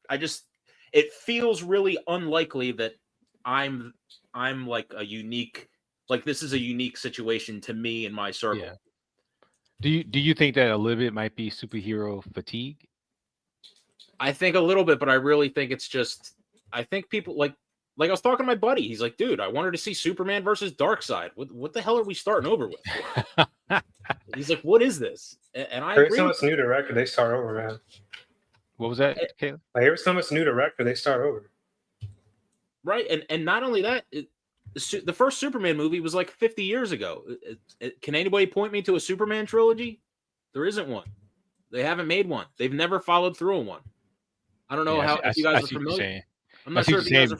I just, it feels really unlikely that I'm like a unique, like this is a unique situation to me in my circle. Yeah. Do you think that a little bit might be superhero fatigue? I think a little bit, but I really think it's just, I think people like I was talking to my buddy. He's like, dude, I wanted to see Superman versus Darkseid. What the hell are we starting over with? He's like, what is this? And I every time it's a new director, they start over, man. What was that, Caleb? Like, every time it's a new director, they start over. Right, and not only that, the first Superman movie was like 50 years ago. Can anybody point me to a Superman trilogy? There isn't one. They haven't made one. They've never followed through on one. I don't know if you guys are familiar. I'm not sure if you guys are.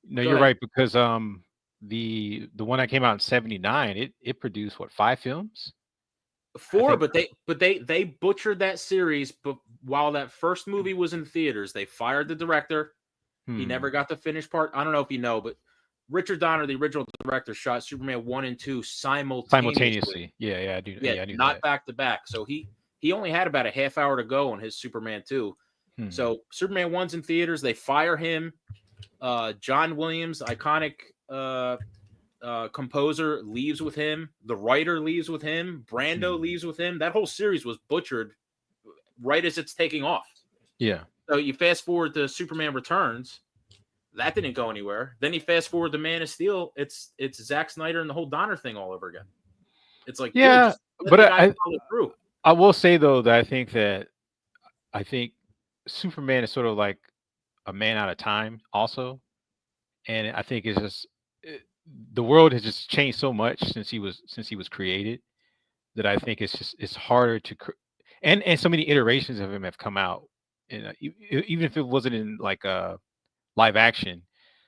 No, you're right, because the one that came out in '79, it produced 5 films? 4, but they butchered that series. But while that first movie was in theaters, they fired the director. He never got the finished part. I don't know if you know, but Richard Donner, the original director, shot Superman 1 and 2 simultaneously. Yeah, I do. Yeah, I knew not that. back to back. So he only had about a half hour to go on his Superman 2. So Superman 1's in theaters. They fire him. John Williams, iconic composer, leaves with him. The writer leaves with him. Brando leaves with him. That whole series was butchered right as it's taking off. Yeah. So you fast forward to Superman Returns. That didn't go anywhere. Then you fast forward to Man of Steel. It's Zack Snyder and the whole Donner thing all over again. It's like, yeah, dude, but I will say though that I think Superman is sort of like a man out of time also, and I think it's just the world has just changed so much since he was created that I think it's harder to and so many iterations of him have come out, and even if it wasn't in like a live action,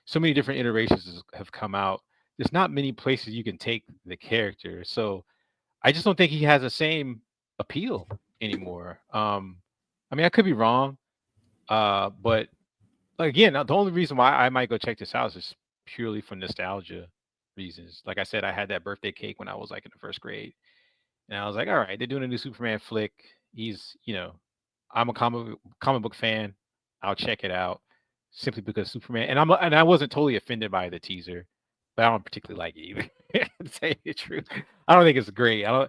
so many different iterations have come out. There's not many places you can take the character, so I just don't think he has the same appeal anymore. I mean, I could be wrong, but again, the only reason why I might go check this out is purely for nostalgia reasons. Like I said, I had that birthday cake when I was like in the 1st grade, and I was like, all right, they're doing a new Superman flick. He's, I'm a comic book fan. I'll check it out simply because Superman. And I wasn't totally offended by the teaser, but I don't particularly like it either. To say the truth, I don't think it's great. To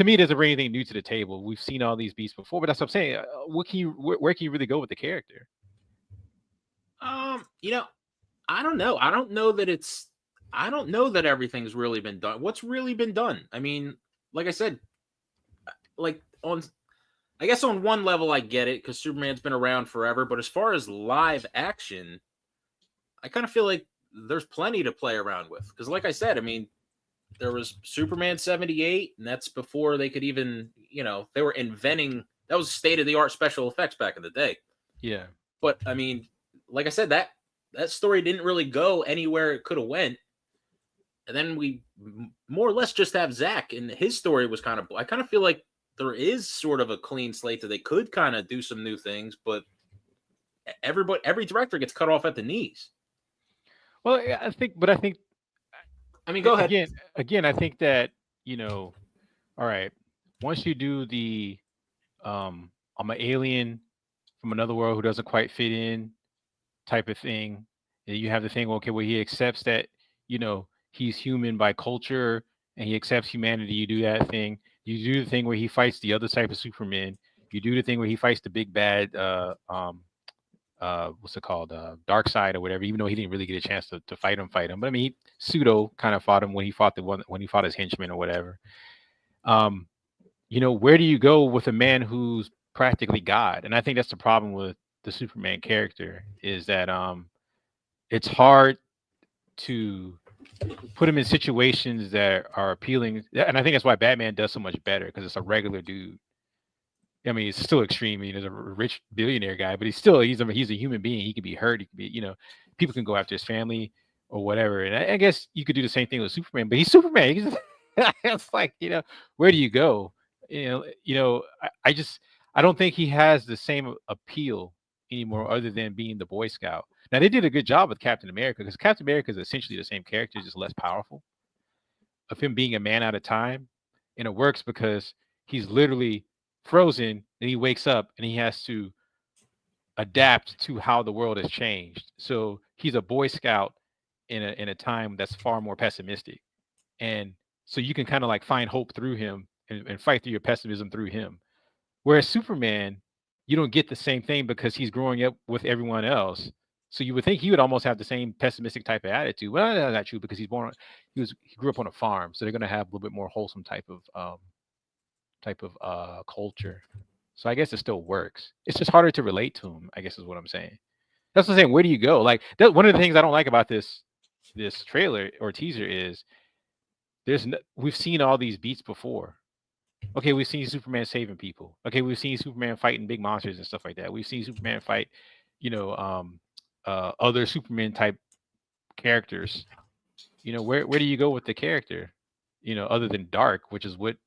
me, it doesn't bring anything new to the table. We've seen all these beasts before, but that's what I'm saying. Where can you really go with the character? I don't know. I don't know that everything's really been done. What's really been done? I mean, like I said, I guess on one level I get it because Superman's been around forever, but as far as live action, I kind of feel like there's plenty to play around with. Because, like I said, I mean, there was Superman 78, and that's before they could even, they were inventing. That was state of the art special effects back in the day. Yeah. But I mean, like I said, that story didn't really go anywhere it could have went. And then we more or less just have Zach, and his story was I kind of feel like there is sort of a clean slate that they could kind of do some new things, but every director gets cut off at the knees. Well, I think I mean, go ahead. Again, I think that, all right, once you do the I'm an alien from another world who doesn't quite fit in type of thing, and you have the thing, okay, well, he accepts that, he's human by culture and he accepts humanity. You do that thing. You do the thing where he fights the other type of Superman. You do the thing where he fights the big bad what's it called, Dark Side or whatever, even though he didn't really get a chance to fight him. But I mean, he pseudo kind of fought him when he fought his henchman or whatever. Where do you go with a man who's practically God? And I think that's the problem with the Superman character, is that it's hard to put him in situations that are appealing. And I think that's why Batman does so much better, because it's a regular dude. I mean, it's still extreme. He's a rich billionaire guy, but he's a human being. He can be hurt. He can be, people can go after his family or whatever. And I guess you could do the same thing with Superman, but he's Superman. It's like, where do you go? I don't think he has the same appeal anymore, other than being the Boy Scout. Now, they did a good job with Captain America, because Captain America is essentially the same character, just less powerful, of him being a man out of time. And it works because he's literally frozen, and he wakes up and he has to adapt to how the world has changed. So he's a Boy Scout in a time that's far more pessimistic. And so you can kind of like find hope through him and fight through your pessimism through him. Whereas Superman, you don't get the same thing, because he's growing up with everyone else. So you would think he would almost have the same pessimistic type of attitude. Well, that's not true, because he grew up on a farm, so they're going to have a little bit more wholesome type of culture. So I guess it still works. It's just harder to relate to him, I guess, is what I'm saying. That's what I'm saying. Where do you go? Like, one of the things I don't like about this trailer or teaser is we've seen all these beats before. Okay, we've seen Superman saving people. Okay, we've seen Superman fighting big monsters and stuff like that. We've seen Superman fight, other Superman type characters. Where do you go with the character? Other than dark, which is what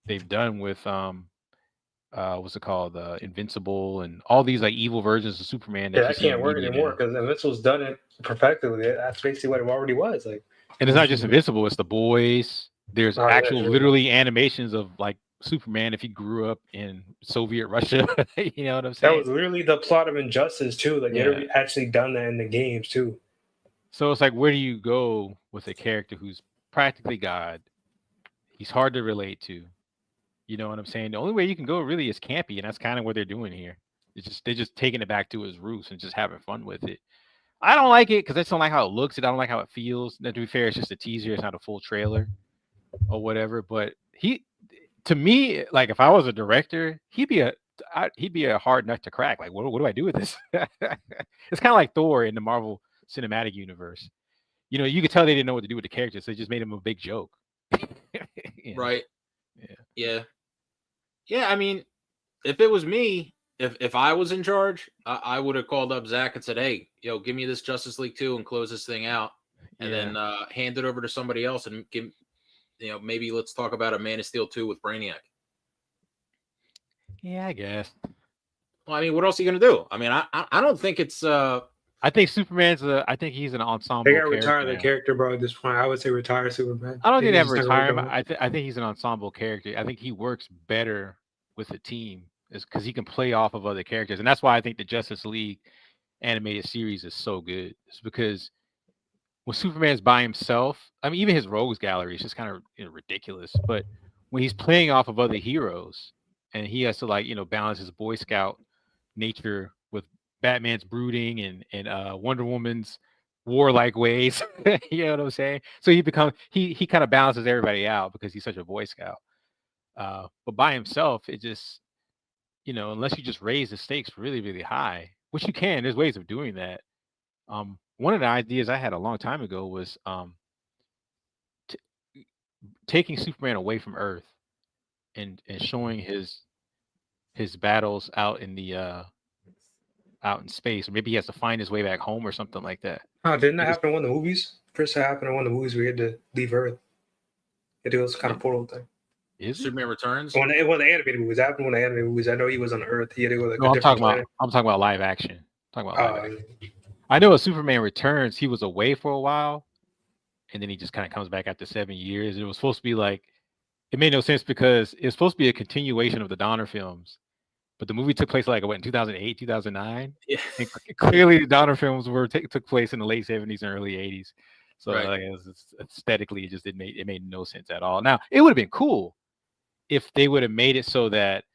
they've done with what's it called, Invincible, and all these like evil versions of Superman. That can't work anymore, because Invincible's done it perfectly. That's basically what it already was. Like, and it's not just Invincible; it's The Boys. There's literally animations of like Superman if he grew up in Soviet Russia. You know what I'm saying? That was literally the plot of Injustice too. Like, they've actually done that in the games too. So it's like, where do you go with a character who's practically God? He's hard to relate to. You know what I'm saying? The only way you can go really is campy, and that's kind of what they're doing here. They're just taking it back to his roots and just having fun with it. I don't like it because I just don't like how it looks. I don't like how it feels. Now, to be fair, it's just a teaser. It's not a full trailer or whatever. But to me, like, if I was a director, he'd be a hard nut to crack. Like, what do I do with this? It's kind of like Thor in the Marvel Cinematic Universe. You could tell they didn't know what to do with the character, so they just made him a big joke. Right. Yeah. I mean, if it was me, if I was in charge, I would have called up Zach and said, "Hey, give me this Justice League 2 and close this thing out, and then hand it over to somebody else and give, maybe let's talk about a Man of Steel 2 with Brainiac." Yeah, I guess. Well, I mean, what else are you gonna do? I mean, I don't think it's. I think Superman's I think he's an ensemble. They got to retire the character, bro. At this point, I would say retire Superman. I don't think they have retirement. I think he's an ensemble character. I think he works better with a team, is because he can play off of other characters, and that's why I think the Justice League animated series is so good. It's because when Superman's by himself, I mean, even his rogues gallery is just kind of ridiculous. But when he's playing off of other heroes, and he has to balance his Boy Scout nature with Batman's brooding and Wonder Woman's warlike ways. You know what I'm saying? So he kind of balances everybody out because he's such a Boy Scout. But by himself, it just, unless you just raise the stakes really, really high, which you can, there's ways of doing that. one of the ideas I had a long time ago was t- taking Superman away from Earth and showing his battles out in the out in space, or maybe he has to find his way back home or something like that. Oh, didn't that Because- happen in one of the movies? First, it happened in one of the movies where he had to leave Earth. It was kind of portal thing. Is it? Superman Returns. One of the animated movies. That happened in one of the animated movies. I know he was on Earth. He had to go like No, a I'm different talking planet. about live action. I'm talking about live action. Yeah. I know in Superman Returns, he was away for a while, and then he just kind of comes back after 7 years. It was supposed to be like, it made no sense because it's supposed to be a continuation of the Donner films, but the movie took place like in 2008, 2009. Yeah. And clearly, the Donner films took place in the late 70s and early 80s. So Right. like, aesthetically, it made no sense at all. Now, it would have been cool if they would have made it so that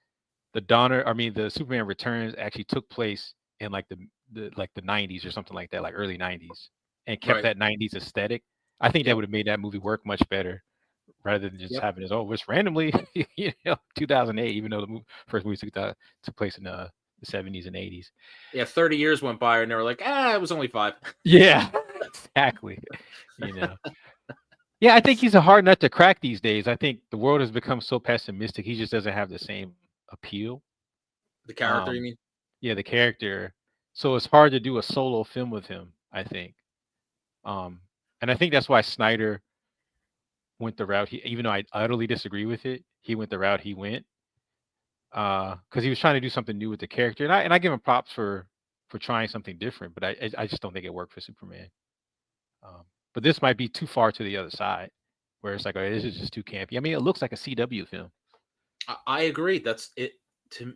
the Superman Returns actually took place in like the 90s or something like that, like early 90s, and kept Right. that 90s aesthetic. I think that Yep. would have made that movie work much better rather than just Yep. having this randomly 2008, even though the first movie took place in the 70s and 80s. Yeah, 30 years went by and they were like, it was only 5. Yeah, exactly. Yeah, I think he's a hard nut to crack these days. I think the world has become so pessimistic. He just doesn't have the same appeal. The character, you mean? Yeah, the character. So it's hard to do a solo film with him, I think. And I think that's why Snyder went the route even though I utterly disagree with it, he went the route he went. Because he was trying to do something new with the character. And I give him props for trying something different, but I just don't think it worked for Superman. But this might be too far to the other side, where it's like, oh, this is just too campy. I mean, it looks like a CW film. I agree. That's it. To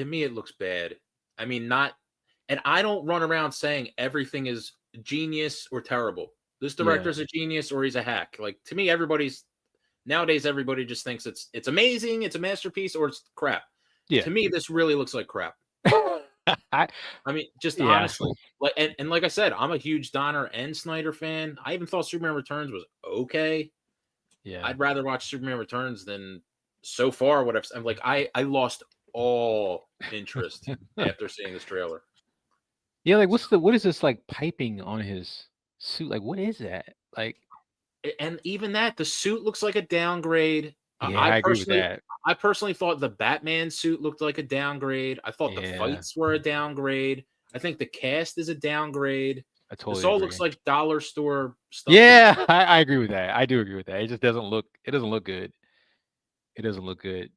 me, it looks bad. I mean, and I don't run around saying everything is genius or terrible. This director's a genius or he's a hack. Like, to me, nowadays everybody just thinks it's amazing, it's a masterpiece, or it's crap. Yeah. To me, this really looks like crap. I mean, just Yeah. honestly, like, and like I said, I'm a huge Donner and Snyder fan. I even thought Superman Returns was okay. Yeah. I'd rather watch Superman Returns than so far what I'm like. I lost all interest after seeing this trailer. Yeah, like what is this like piping on his suit? Like, what is that? Like, and even that, the suit looks like a downgrade. yeah, I agree with that. I personally thought the Batman suit looked like a downgrade. I thought the fights were a downgrade. I think the cast is a downgrade. This all looks like dollar store stuff. Yeah, I agree with that. I do agree with that. It just doesn't look good. It doesn't look good.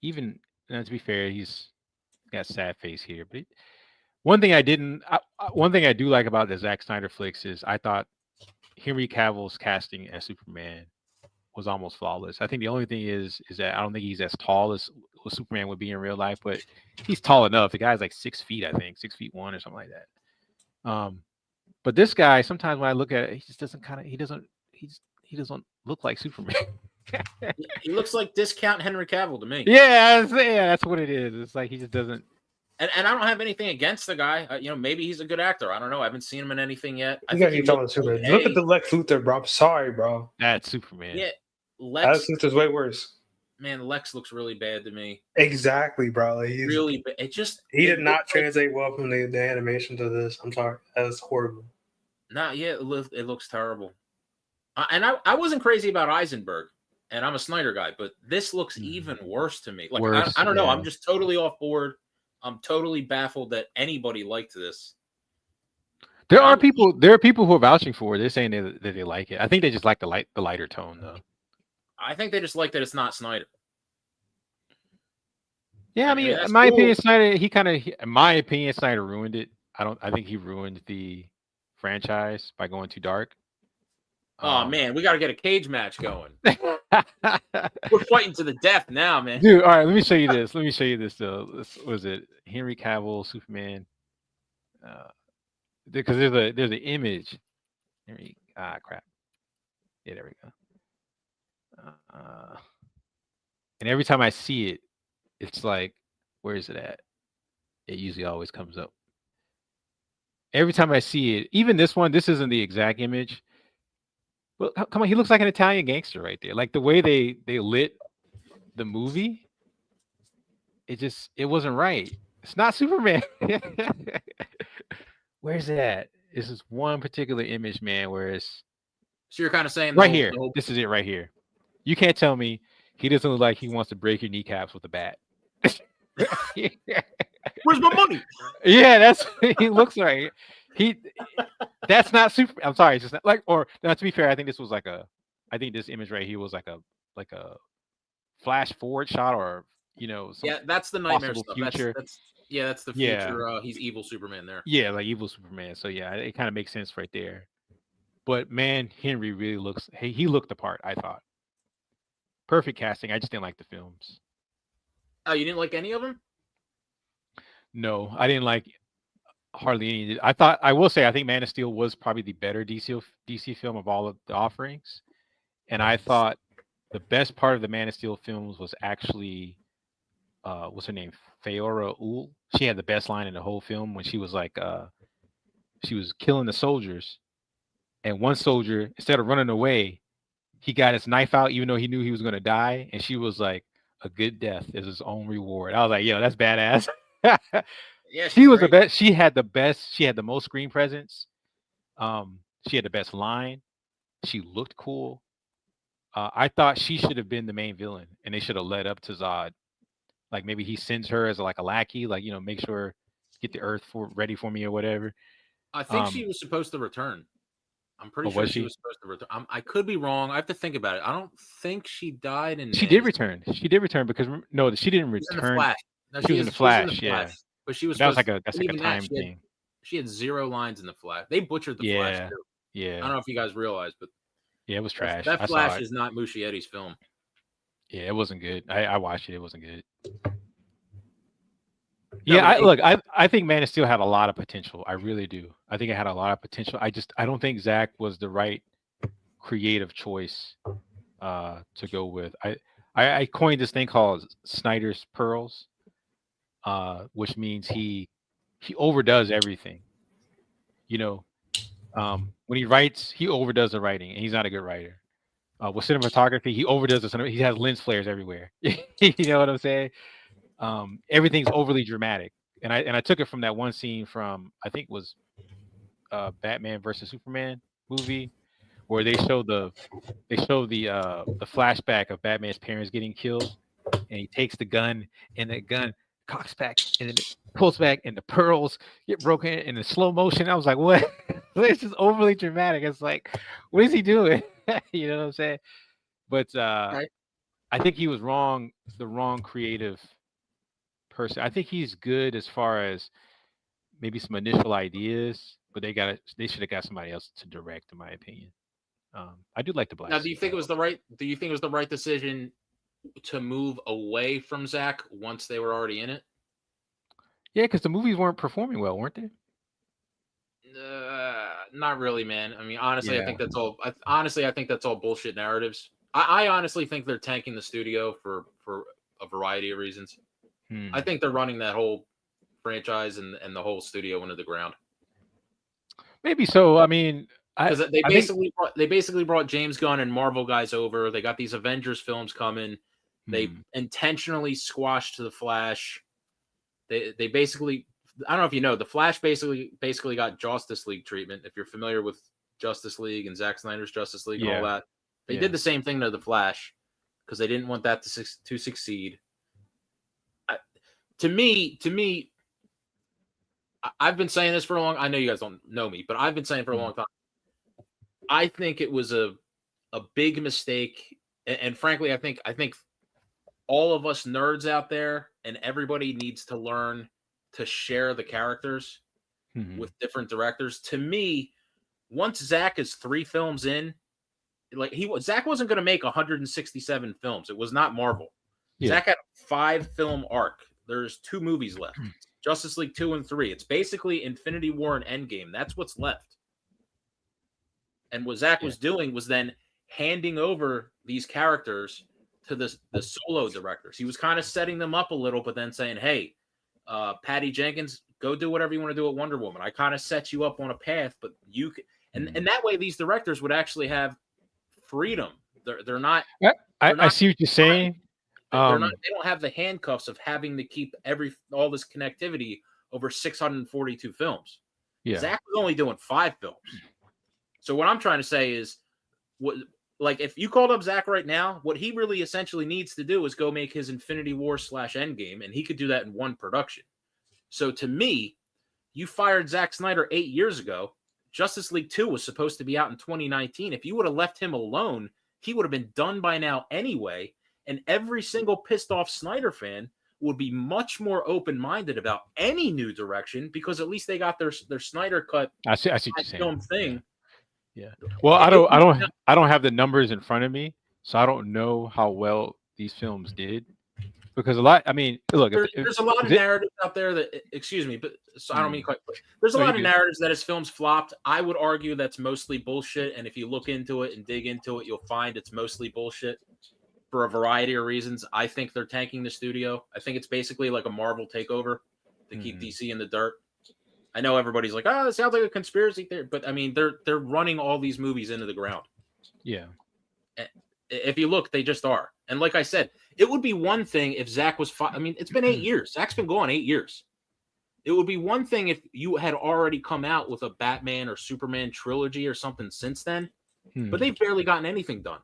Even to be fair, he's got sad face here. But one thing I do like about the Zack Snyder flicks is I thought Henry Cavill's casting as Superman was almost flawless. I think the only thing is that I don't think he's as tall as Superman would be in real life, but he's tall enough. The guy's like 6 feet, I think, 6'1" or something like that. But this guy, sometimes when I look at it, he just doesn't he doesn't look like Superman. He looks like discount Henry Cavill to me. Yeah, that's what it is. It's like he just doesn't. And I don't have anything against the guy. Maybe he's a good actor. I don't know. I haven't seen him in anything yet. You gotta keep telling Superman. Look at the Lex Luthor, bro. I'm sorry, bro. That's Superman. Yeah, Lex Luthor's way worse. Man, Lex looks really bad to me. Exactly, bro. Like, really bad. He did not translate well from the animation to this. I'm sorry. That's horrible. It looks terrible. And I wasn't crazy about Eisenberg, and I'm a Snyder guy, but this looks even worse to me. Like, worse, I don't know. I'm just totally off board. I'm totally baffled that anybody liked this. There are people who are vouching for it. They're saying that they like it. I think they just like the lighter tone, though. I think they just like that it's not Snyder. Yeah, I mean, in my opinion, Snyder ruined it. I think he ruined the franchise by going too dark. Oh man, we got to get a cage match going. We're fighting to the death now, man. Dude, all right, let me show you this. Though. Was it Henry Cavill, Superman? Because there's an image. Crap. Yeah, there we go. And every time I see it, it's like, where is it at? It usually always comes up. Every time I see it, even this one, this isn't the exact image. Well, come on, he looks like an Italian gangster right there. Like the way they lit the movie, it wasn't right. It's not Superman. Where's it at? This is one particular image, man, where it's So you're kind of saying right here. This is it right here. You can't tell me he doesn't look like he wants to break your kneecaps with a bat. Where's my money? Yeah, that's he looks like that's not super. I'm sorry, it's just not like, or now to be fair, I think this was like I think this image right here was like a flash forward shot, or yeah, that's the nightmare stuff. Future. That's the future. Yeah. He's evil Superman there. Yeah, like evil Superman. So yeah, it kind of makes sense right there. But man, Henry really looks. Hey, he looked the part. I thought perfect casting. I just didn't like the films. Oh, you didn't like any of them? No, I didn't like hardly any. I will say I think Man of Steel was probably the better DC film of all of the offerings, and I thought the best part of the Man of Steel films was actually what's her name, Faora Ul. She had the best line in the whole film when she was like she was killing the soldiers, and one soldier, instead of running away, he got his knife out even though he knew he was going to die, and she was like, a good death is his own reward. I was like, yo, that's badass. Yeah, she was the best. She had the most screen presence. She had the best line. She looked cool. I thought she should have been the main villain, and they should have led up to Zod. Like maybe he sends her as like a lackey, like make sure get the Earth ready for me or whatever. I think she was supposed to return. I'm pretty sure she was supposed to return. I could be wrong. I have to think about it. I don't think she died in. She did return. She did return because no, she didn't return. No, she was in the Flash. Yeah, but she was. That's like a time thing. She had 0 lines in the Flash. They butchered the Flash too. Yeah. I don't know if you guys realized, but yeah, it was trash. That Flash is not Muschietti's film. Yeah, it wasn't good. I watched it. It wasn't good. No, yeah, I think Man of Steel had a lot of potential. I really do. I think it had a lot of potential. I don't think Zack was the right creative choice to go with. I coined this thing called Snyder's Pearls, which means he overdoes everything. When he writes, he overdoes the writing, and he's not a good writer. With cinematography, he overdoes the cinema. He has lens flares everywhere. You know what I'm saying? Everything's overly dramatic, and I took it from that one scene from I think it was Batman versus Superman movie, where they show the flashback of Batman's parents getting killed, and he takes the gun, and the gun cocks back, and then it pulls back, and the pearls get broken in the slow motion. I was like, what? This is overly dramatic. It's like, what is he doing? You know what I'm saying? But right. I think he was wrong, the wrong creative person. I think he's good as far as maybe some initial ideas, but they should have got somebody else to direct, in my opinion. I do like the Black. Now, do you think it was the right decision to move away from Zack once they were already in it? Yeah, because the movies weren't performing well, weren't they? Not really, man. I mean, honestly, yeah. I think that's all bullshit narratives. I honestly think they're tanking the studio for a variety of reasons. I think they're running that whole franchise and the whole studio into the ground. Maybe so. I mean, because they basically brought James Gunn and Marvel guys over. They got these Avengers films coming. They intentionally squashed the Flash. They basically, I don't know if you know, the Flash basically got Justice League treatment. If you're familiar with Justice League and Zack Snyder's Justice League and all that, they did the same thing to the Flash because they didn't want that to succeed. To me, I've been saying this for a long. I know you guys don't know me, but I've been saying for a long time. I think it was a big mistake, and frankly, I think all of us nerds out there and everybody needs to learn to share the characters with different directors. To me, once Zack is 3 films in, like Zack wasn't going to make 167 films. It was not Marvel. Yeah. Zack had a 5-film arc. There's 2 movies left. Justice League 2 and 3. It's basically Infinity War and Endgame. That's what's left. And what Zack was doing was then handing over these characters to the solo directors. He was kind of setting them up a little, but then saying, hey, Patty Jenkins, go do whatever you want to do at Wonder Woman. I kind of set you up on a path, but you can, and that way these directors would actually have freedom. They're not. I see what you're saying. They're not. They don't have the handcuffs of having to keep all this connectivity over 642 films. Yeah. Zach was only doing 5 films. So what I'm trying to say is, like if you called up Zach right now, what he really essentially needs to do is go make his Infinity War / Endgame, and he could do that in one production. So to me, you fired Zack Snyder 8 years ago. Justice League 2 was supposed to be out in 2019. If you would have left him alone, he would have been done by now anyway. And every single pissed off Snyder fan would be much more open-minded about any new direction because at least they got their Snyder cut. I see what you're saying. Thing. Yeah. Well, I don't have the numbers in front of me, so I don't know how well these films did. Because a lot, I mean, look, there's a lot of narratives out there that, excuse me, but so I don't mean quite. There's a lot of narratives that his films flopped. I would argue that's mostly bullshit. And if you look into it and dig into it, you'll find it's mostly bullshit for a variety of reasons. I think they're tanking the studio. I think it's basically like a Marvel takeover to keep DC in the dirt. I know everybody's like, oh, it sounds like a conspiracy theory, but I mean, they're running all these movies into the ground. Yeah. If you look, they just are. And like I said, it would be one thing if Zach was I mean, it's been 8 years. Zach's been gone 8 years. It would be one thing if you had already come out with a Batman or Superman trilogy or something since then, but they've barely gotten anything done.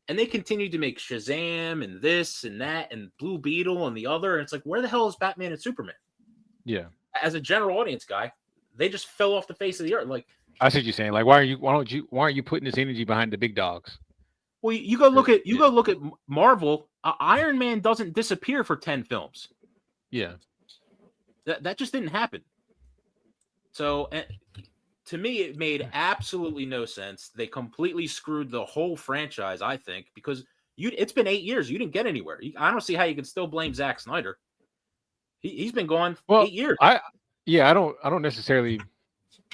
And they continue to make Shazam and this and that and Blue Beetle and the other. And it's like, where the hell is Batman and Superman? Yeah. As a general audience guy, they just fell off the face of the earth. Like, I see what you're saying. Like, why aren't you putting this energy behind the big dogs? Well, you go look at Marvel. Iron Man doesn't disappear for 10 films. Yeah, that just didn't happen. So, to me, it made absolutely no sense. They completely screwed the whole franchise, I think, because it's been 8 years. You didn't get anywhere. I don't see how you can still blame Zack Snyder. He's been gone 8 years. I don't necessarily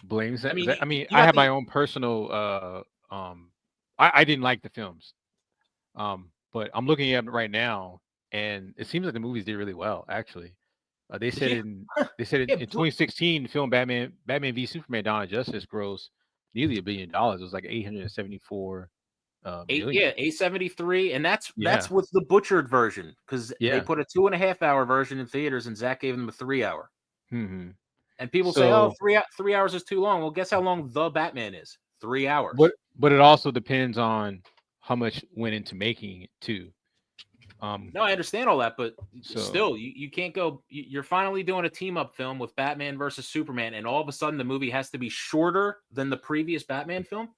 blame Zack. I mean, I have my own personal. I didn't like the films, but I'm looking at them right now, and it seems like the movies did really well. Actually, they said in 2016, the film Batman v Superman: Dawn of Justice grossed nearly $1 billion. It was like 874 million. 873, and that's with the butchered version because they put a 2.5-hour version in theaters, and Zach gave them a 3-hour. Mm-hmm. And people say, "Oh, 3 hours is too long." Well, guess how long the Batman is? 3 hours. But it also depends on how much went into making it too. No, I understand all that, but still, you can't go. You're finally doing a team up film with Batman versus Superman, and all of a sudden the movie has to be shorter than the previous Batman film.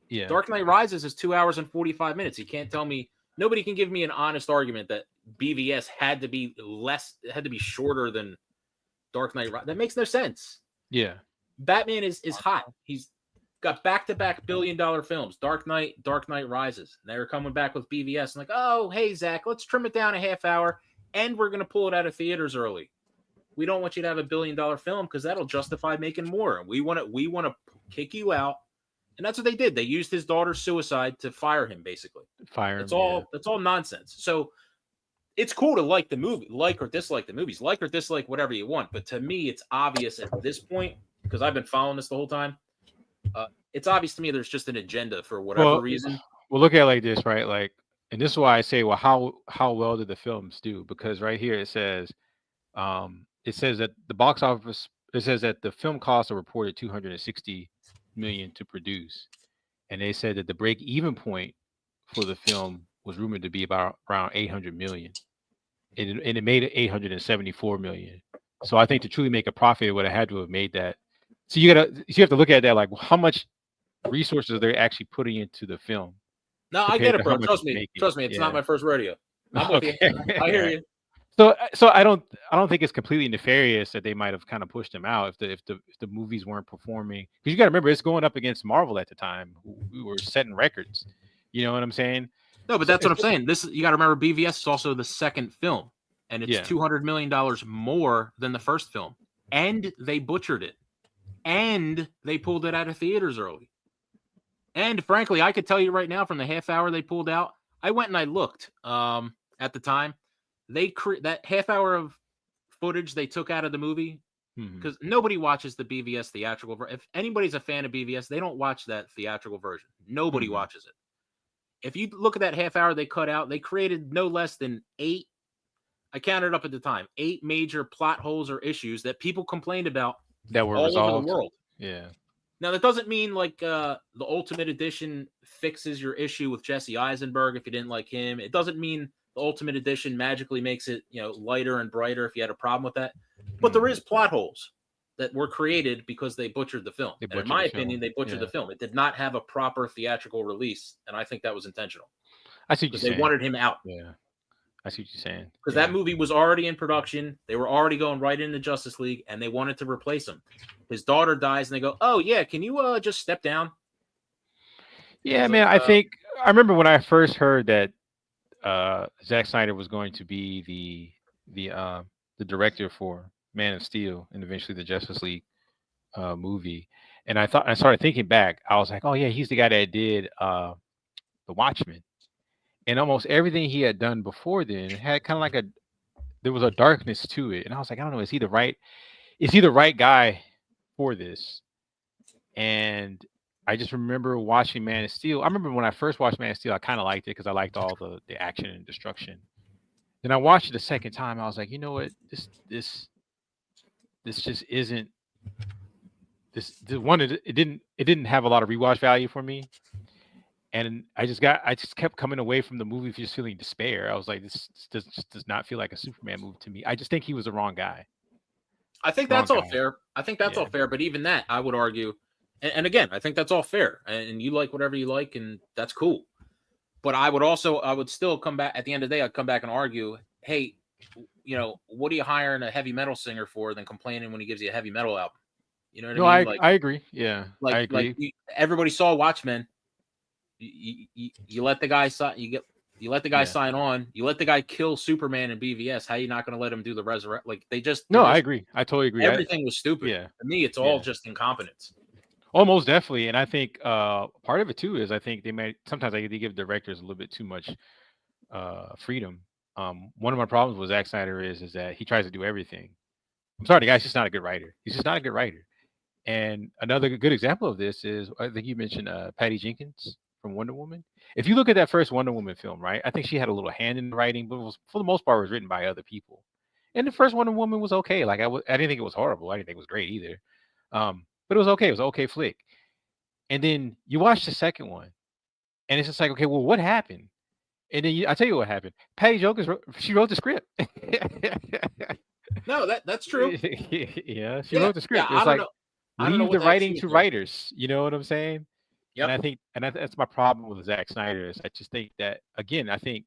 Yeah, Dark Knight Rises is 2 hours and 45 minutes. You can't tell me. Nobody can give me an honest argument that BVS had to be shorter than Dark Knight Rises. That makes no sense. Yeah, Batman is hot. He's got back-to-back billion-dollar films, Dark Knight Rises. And they were coming back with BVS. And like, oh, hey, Zach, let's trim it down a half hour, and we're going to pull it out of theaters early. We don't want you to have $1 billion film because that'll justify making more. We want to kick you out. And that's what they did. They used his daughter's suicide to fire him, basically. That's all nonsense. So it's cool to like the movie, like or dislike the movies, like or dislike whatever you want. But to me, it's obvious at this point, because I've been following this the whole time, it's obvious to me there's just an agenda for whatever reason. Well, look at it like this, right? Like, and this is why I say, well, how well did the films do? Because right here it says that the box office, it says that the film costs are reported $260 million to produce, and they said that the break-even point for the film was rumored to be about around $800 million, and it made it $874 million. So I think to truly make a profit, it would have had to have made that. So you have to look at that, like how much resources they're actually putting into the film. No, I get it, bro. Trust me, it's not my first rodeo. I'm with you. I hear you. So I don't think it's completely nefarious that they might have kind of pushed him out if the movies weren't performing. Because you got to remember, it's going up against Marvel at the time, who were setting records. You know what I'm saying? No, but that's what I'm saying. You got to remember, BVS is also the second film, and it's $200 million more than the first film, and they butchered it, and they pulled it out of theaters early. And frankly, I could tell you right now, from the half hour they pulled out, I went and I looked at the time. That half hour of footage they took out of the movie, because nobody watches the BVS theatrical version. If anybody's a fan of BVS, they don't watch that theatrical version. Nobody watches it. if you look at that half hour they cut out, they created no less than 8. I counted up at the time 8 major plot holes or issues that people complained about that were all resolved. over the world. Yeah. Now that doesn't mean like the Ultimate Edition fixes your issue with Jesse Eisenberg if you didn't like him. It doesn't mean the Ultimate Edition magically makes it, lighter and brighter if you had a problem with that. But there is plot holes that were created because they butchered the film. And in my opinion, they butchered the film. It did not have a proper theatrical release, and I think that was intentional. I see what you're saying. They wanted him out. Yeah. I see what you're saying. Because that movie was already in production. They were already going right into Justice League, and they wanted to replace him. His daughter dies, and they go, "Oh yeah, can you just step down?" Yeah, man. I think I remember when I first heard that Zack Snyder was going to be the director for Man of Steel and eventually the Justice League movie, and I started thinking back. I was like, "Oh yeah, he's the guy that did The Watchmen." And almost everything he had done before then had kind of like there was a darkness to it. And I was like, I don't know, is he the right guy for this? And I just remember watching Man of Steel. I remember when I first watched Man of Steel, I kind of liked it because I liked all the action and destruction. Then I watched it a second time. I was like, you know what? This just isn't it didn't have a lot of rewatch value for me. And I just kept coming away from the movie just feeling despair. I was like, this does not feel like a Superman movie to me. I just think he was the wrong guy. I think that's all fair. I think that's all fair. But even that, I would argue, and again, I think that's all fair. And you like whatever you like, and that's cool. But I would still come back at the end of the day. I'd come back and argue, hey, what are you hiring a heavy metal singer for than complaining when he gives you a heavy metal album? You know what I mean? I agree. Yeah, I agree. Like everybody saw Watchmen. You let the guy sign. You let the guy sign on. You let the guy kill Superman and BVS. How are you not going to let him do the resurrect? Like they just. I agree. I totally agree. Everything was stupid. Yeah. To me, it's all just incompetence. Almost definitely, and I think part of it too is I think sometimes they give directors a little bit too much freedom. One of my problems with Zack Snyder is that he tries to do everything. I'm sorry, the guy's just not a good writer. He's just not a good writer. And another good example of this is I think you mentioned Patty Jenkins from Wonder Woman. If you look at that first Wonder Woman film, right, I think she had a little hand in the writing, but for the most part, it was written by other people. And the first Wonder Woman was okay. Like I didn't think it was horrible. I didn't think it was great either. But it was okay. It was an okay flick. And then you watch the second one, and it's just like, okay, well, what happened? And then I tell you what happened. Patty Jenkins wrote the script. No, that's true. Yeah, she wrote the script. Yeah, it's like leave the writing to writers. You know what I'm saying? Yep. And I think, that's my problem with Zack Snyder is I just think that again, I think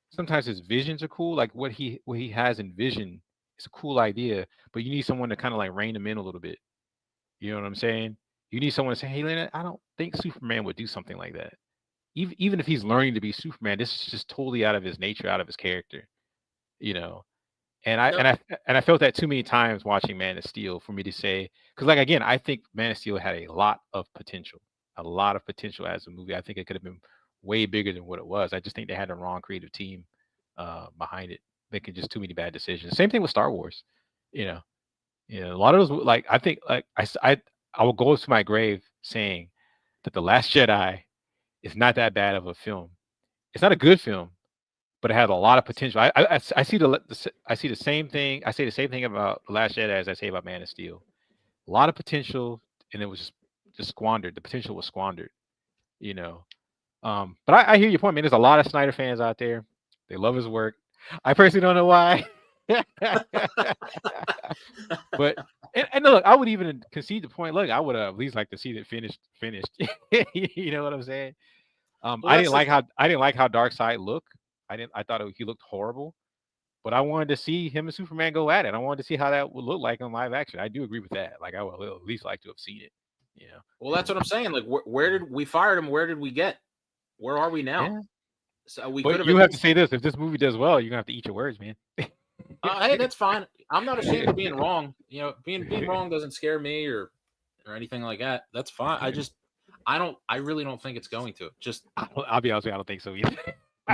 sometimes his visions are cool. Like what he has in vision is a cool idea, but you need someone to kind of like rein him in a little bit. You know what I'm saying? You need someone to say, hey, Lena, I don't think Superman would do something like that. Even if he's learning to be Superman, this is just totally out of his nature, out of his character. And I felt that too many times watching Man of Steel for me to say, because like again, I think Man of Steel had a lot of potential as a movie. I think it could have been way bigger than what it was. I just think they had the wrong creative team behind it, making just too many bad decisions. Same thing with Star Wars. A lot of those, like I think, like I will go to my grave saying that The Last Jedi is not that bad of a film. It's not a good film, but it had a lot of potential. I see the same thing. I say the same thing about The Last Jedi as I say about Man of Steel. A lot of potential, and it was just squandered. The potential was squandered, But I hear your point, man. There's a lot of Snyder fans out there. They love his work. I personally don't know why. But and look, I would even concede the point. Look, I would at least like to see it finished. You know what I'm saying? I didn't like how Darkseid looked. I thought he looked horrible. But I wanted to see him and Superman go at it. I wanted to see how that would look like in live action. I do agree with that. Like I would at least like to have seen it. Well, that's what I'm saying. Like, where did we fired him? Where did we get? Where are we now? Yeah. So we could have to say this: if this movie does well, you're gonna have to eat your words, man. Hey, that's fine. I'm not ashamed of being wrong. Being wrong doesn't scare me or anything like that. That's fine. I really don't think it's going to. Just I'll be honest with you, I don't think so either.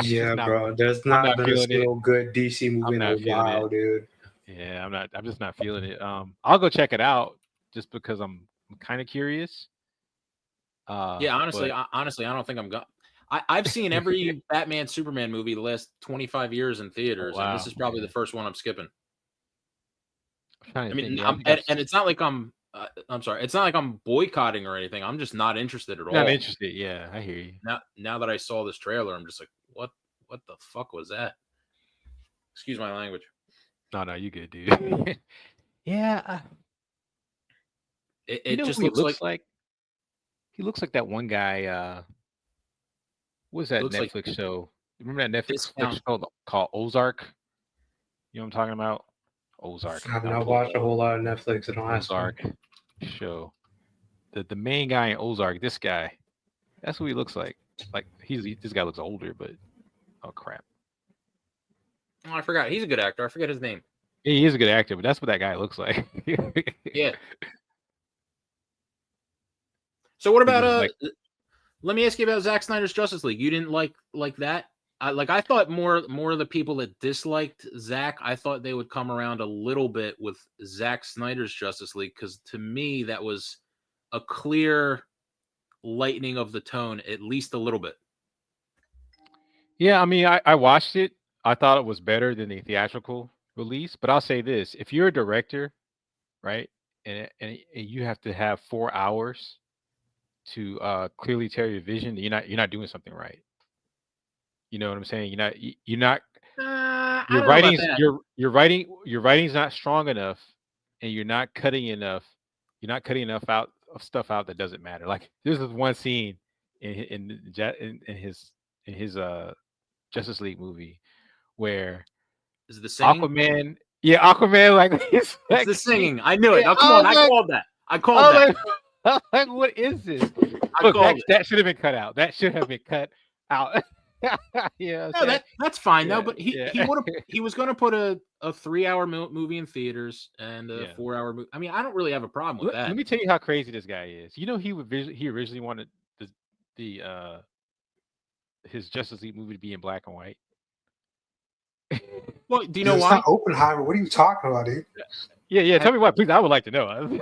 Yeah, bro. There's not been a single good DC movie in a while, dude. Yeah, I'm just not feeling it. I'll go check it out just because I'm kind of curious. Honestly, I don't think I'm going. I've seen every Batman Superman movie the last 25 years in theaters, and this is probably the first one I'm skipping. I mean, and it's not like I'm sorry, it's not like I'm boycotting or anything. I'm just not interested at all. Not interested. Yeah, I hear you. Now that I saw this trailer, I'm just like, what the fuck was that? Excuse my language. No, you good, dude. Yeah. It just looks like he looks like that one guy. What was that Netflix show? Remember that Netflix show called Ozark? You know what I'm talking about? Ozark. I've not watched a whole lot of Netflix in the last Ozark show. The main guy in Ozark, this guy, that's who he looks like. Like this guy looks older, but oh crap. Oh, I forgot. He's a good actor. I forget his name. Yeah, he is a good actor, but that's what that guy looks like. Yeah. So what about let me ask you about Zack Snyder's Justice League. You didn't like that? I thought more of the people that disliked Zack, I thought they would come around a little bit with Zack Snyder's Justice League, because to me that was a clear lightening of the tone, at least a little bit. Yeah, I mean, I watched it. I thought it was better than the theatrical release, but I'll say this: if you're a director, right, and you have to have 4 hours to clearly tell your vision, you're not doing something right. You know what I'm saying? You're not your writing's not strong enough, and you're not cutting enough out of stuff out that doesn't matter. Like there's this one scene in his Justice League movie where is it the singing? Aquaman like it's the singing. I knew it. Oh, come on, I called that. Like, what is this? Look, that should have been cut out. That should have been cut out. Yeah, no, that's fine though. But he was going to put a 3-hour movie in theaters and a 4-hour movie. I mean, I don't really have a problem with that. Let me tell you how crazy this guy is. You know, he originally wanted his Justice League movie to be in black and white. Well, do you know why? Not Oppenheimer. What are you talking about, dude? Yeah. Tell me why, please. I would like to know.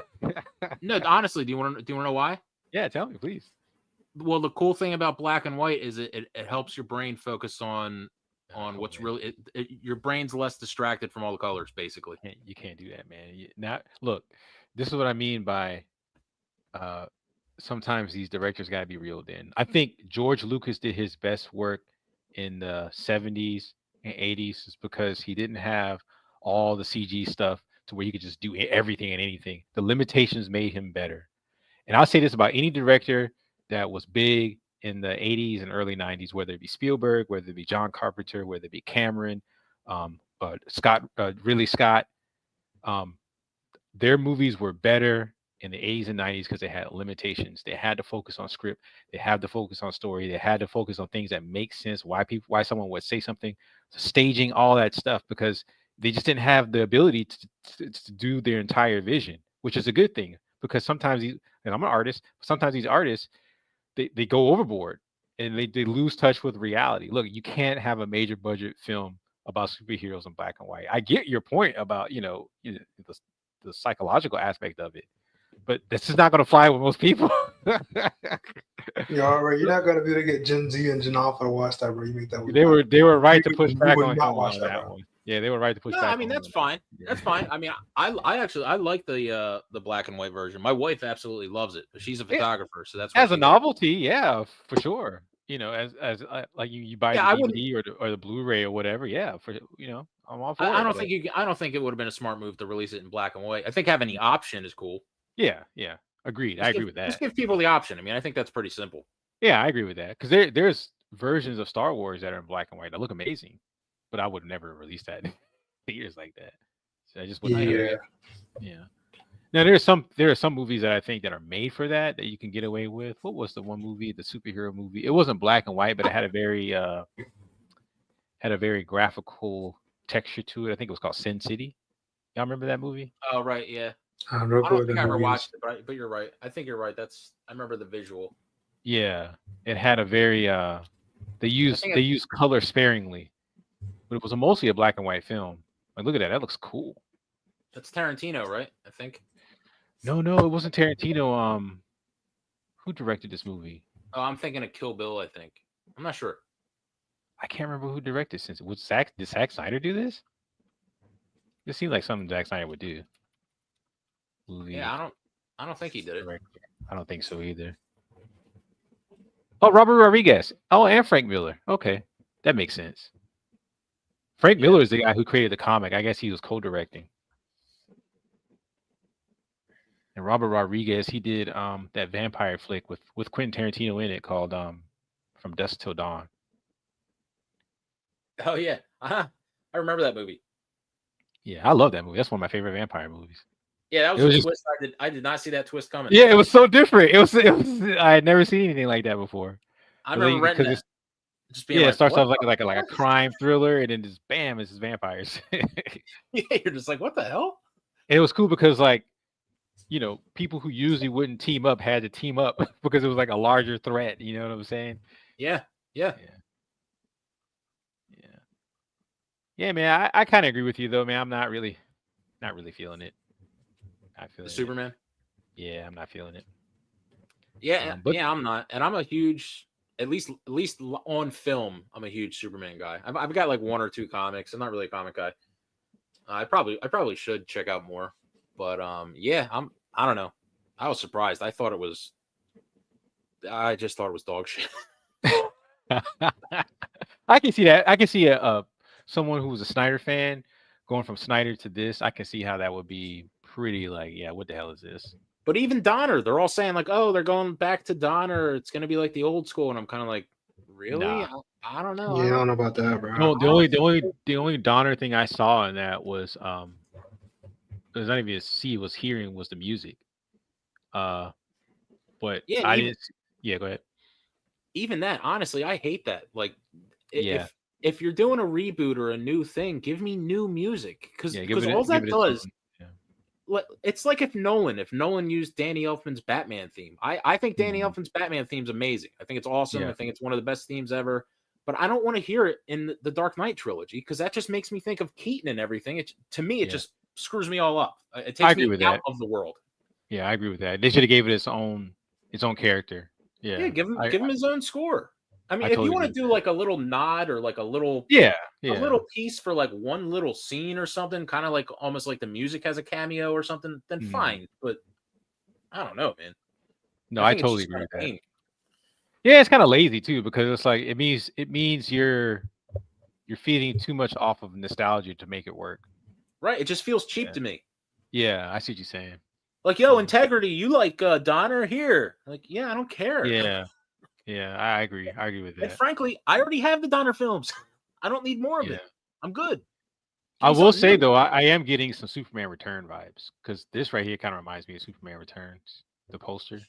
No, honestly, do you want to know why? Yeah, tell me, please. Well, the cool thing about black and white is it helps your brain focus on what's really your brain's less distracted from all the colors, basically. You can't do that, man. Look, this is what I mean by sometimes these directors got to be reeled in. I think George Lucas did his best work in the 70s and 80s is because he didn't have all the CG stuff to where you could just do everything and anything. The limitations made him better. And I'll say this about any director that was big in the 80s and early 90s, whether it be Spielberg, whether it be John Carpenter, whether it be Cameron, Ridley Scott, their movies were better in the 80s and 90s because they had limitations. They had to focus on script. They had to focus on story. They had to focus on things that make sense. Why someone would say something, staging, all that stuff, because they just didn't have the ability to do their entire vision, which is a good thing. Because sometimes, and I'm an artist, sometimes these artists, they go overboard and they lose touch with reality. Look, you can't have a major budget film about superheroes in black and white. I get your point about the psychological aspect of it, but this is not going to fly with most people. You're not going to be able to get Gen Z and Gen Alpha to watch that, bro. You make that. They were right to push back on that one. Yeah, they were right to push back. I mean, that's fine. That's fine. I mean, I actually like the black and white version. My wife absolutely loves it, but she's a photographer, so that's as a novelty. Yeah, for sure. As like you buy the DVD or the Blu-ray or whatever. Yeah, I'm all for it. I don't think it would have been a smart move to release it in black and white. I think having the option is cool. Yeah, agreed. I agree with that. Just give people the option. I mean, I think that's pretty simple. Yeah, I agree with that because there's versions of Star Wars that are in black and white that look amazing. But I would never release that in theaters like that. So I just wouldn't. Yeah. Now there are some movies that I think that are made for that you can get away with. What was the one movie, the superhero movie? It wasn't black and white, but it had a very graphical texture to it. I think it was called Sin City. Y'all remember that movie? Oh right, yeah. I don't think I ever watched it, but you're right. I think you're right. I remember the visual. Yeah, it had a very they used color sparingly. But it was mostly a black and white film. Like, look at that. That looks cool. That's Tarantino, right? I think. No, it wasn't Tarantino. Who directed this movie? Oh, I'm thinking of Kill Bill, I think. I'm not sure. I can't remember who directed since. Did Zack Snyder do this? It seems like something Zack Snyder would do. Movie Yeah, I don't think he did it. director. I don't think so either. Oh, Robert Rodriguez. Oh, and Frank Miller. Okay, that makes sense. Frank Miller is the guy who created the comic. I guess he was co-directing. And Robert Rodriguez, he did that vampire flick with Quentin Tarantino in it called From Dusk Till Dawn. Oh yeah, I remember that movie. Yeah, I love that movie. That's one of my favorite vampire movies. Yeah, that was a twist. I did not see that twist coming. Yeah, it was so different. It was. I had never seen anything like that before. I remember renting that. Just being it starts off like a crime thriller, and then just bam, it's just vampires. Yeah, you're just like, what the hell? And it was cool because people who usually wouldn't team up had to team up because it was like a larger threat. You know what I'm saying? Yeah. Yeah, man. I kind of agree with you though, man. I'm not really feeling it. The Superman. Yeah, I'm not feeling it. Yeah, I'm not, and I'm a huge, at least on film, I'm a huge Superman guy. I've got like 1 or 2 comics. I'm not really a comic guy. I probably should check out more, but I don't know. I was surprised. I just thought it was dog shit. I can see that. I can see someone who was a Snyder fan going from Snyder to this. I can see how that would be pretty like, yeah, what the hell is this? But even Donner, they're all saying like, oh, they're going back to Donner. It's going to be like the old school, and I'm kind of like, really? Nah. I don't know. Yeah, I don't know about that, bro. No, the only Donner thing I saw in that was it was not even was hearing was the music. But yeah, I didn't. Yeah, go ahead. Even that, honestly, I hate that. Like, if you're doing a reboot or a new thing, give me new music because all that does. It's like if Nolan used Danny Elfman's Batman theme. I think Danny Elfman's Batman theme's amazing. I think it's awesome. I think it's one of the best themes ever. But I don't want to hear it in the Dark Knight trilogy because that just makes me think of Keaton and everything. To me, it just screws me all up. It takes me out of the world. Yeah, I agree with that. They should have gave it its own character. Yeah, give him his own score. I mean, if you want to do like a little nod or like a little a little piece for like one little scene or something, kind of like almost like the music has a cameo or something, then fine. But I don't know, man. No, I totally agree with that. Yeah, it's kind of lazy too because it's like it means you're feeding too much off of nostalgia to make it work. Right. It just feels cheap to me. Yeah, I see what you're saying. Like, yo, Integrity, you like Donner here? Like, yeah, I don't care. Yeah, I agree. I agree with that. And frankly, I already have the Donner films. I don't need more of it. I'm good. I will say though, I am getting some Superman Return vibes because this right here kind of reminds me of Superman Returns, the poster.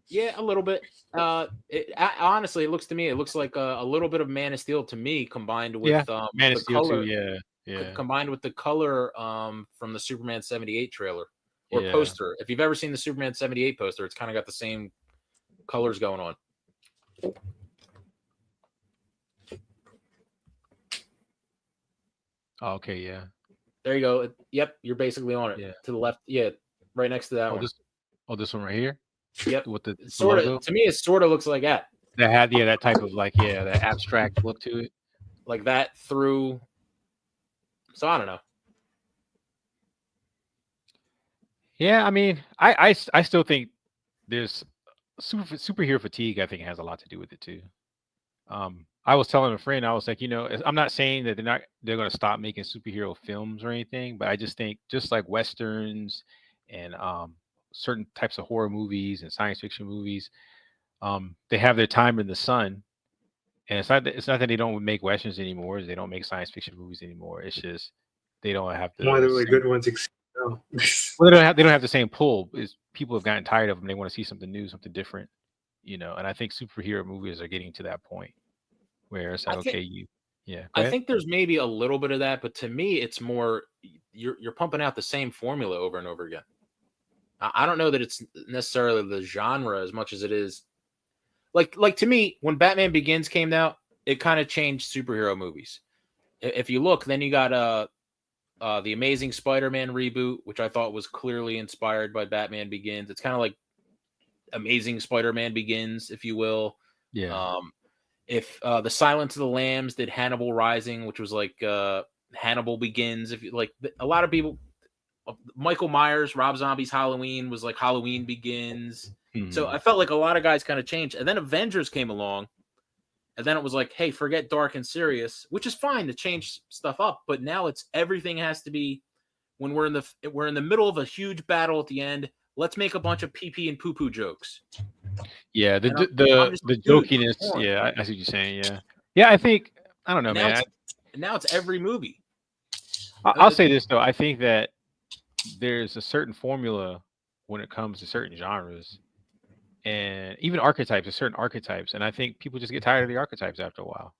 Yeah, a little bit. Honestly, it looks like a little bit of Man of Steel to me, combined with Man of Steel color, too. Yeah. Combined with the color from the Superman 78 trailer or poster. If you've ever seen the Superman 78 poster, it's kind of got the same colors going on. Okay, yeah. There you go. Yep, you're basically on it. Yeah. To the left. Yeah, right next to that one. This one right here. Yep. With the sort of to me, it sort of looks like that. That had that type of like that abstract look to it, like that through. So I don't know. Yeah, I mean, I still think there's superhero fatigue. I think has a lot to do with it too. I was telling a friend, I was like, I'm not saying that they're going to stop making superhero films or anything, but I just think just like Westerns and certain types of horror movies and science fiction movies, they have their time in the sun. And it's not that they don't make Westerns anymore. They don't make science fiction movies anymore. It's just they don't have the one of the really good ones. Well, they don't have the same pull. Is people have gotten tired of them. They want to see something new, something different, And I think superhero movies are getting to that point where it's like, I think there's maybe a little bit of that, but to me, it's more you're pumping out the same formula over and over again. I don't know that it's necessarily the genre as much as it is. Like to me, when Batman Begins came out, it kind of changed superhero movies. If you look, then you got the Amazing Spider-Man reboot, which I thought was clearly inspired by Batman Begins. It's kind of like Amazing Spider-Man Begins, if you will. Yeah. If the Silence of the Lambs did Hannibal Rising, which was like Hannibal Begins. If you like, a lot of people, Michael Myers, Rob Zombie's Halloween was like Halloween Begins. So I felt like a lot of guys kind of changed, and then Avengers came along, and then it was like, hey, forget dark and serious, which is fine to change stuff up, but now it's everything has to be when we're in the middle of a huge battle at the end. Let's make a bunch of pee and poo poo jokes. Yeah, the Dude, jokiness. Yeah, I see what you're saying. Yeah. I think I don't know, man. Now it's every movie. I'll say this though. I think that there's a certain formula when it comes to certain genres, and even archetypes. There's certain archetypes, and I think people just get tired of the archetypes after a while.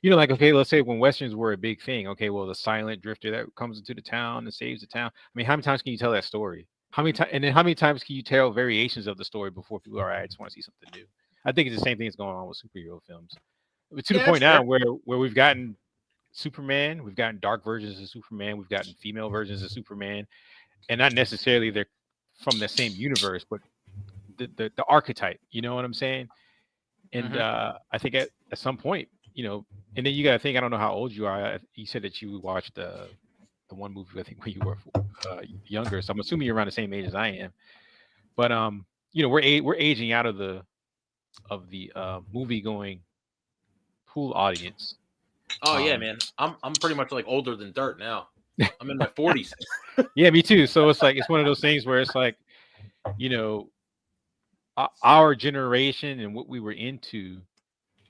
You know, like, okay, let's say when westerns were a big thing. Okay, well, the silent drifter that comes into the town and saves the town. I mean, how many times can you tell that story? How many times, and then how many times can you tell variations of the story before people are, all right, I just want to see something new? I think it's the same thing that's going on with superhero films. But to the point now where we've gotten Superman, we've gotten dark versions of Superman, we've gotten female versions of Superman, and not necessarily they're from the same universe, but the archetype. You know what I'm saying? And I think at some point, you know, and then you got to think. I don't know how old you are. You said that you watched the one movie, I think, when you were younger. So I'm assuming you're around the same age as I am. But you know, we're aging out of the movie going pool audience. Oh yeah, man. I'm pretty much like older than dirt now. I'm in my 40s. Yeah, me too. So it's like it's one of those things where it's like, you know, our generation and what we were into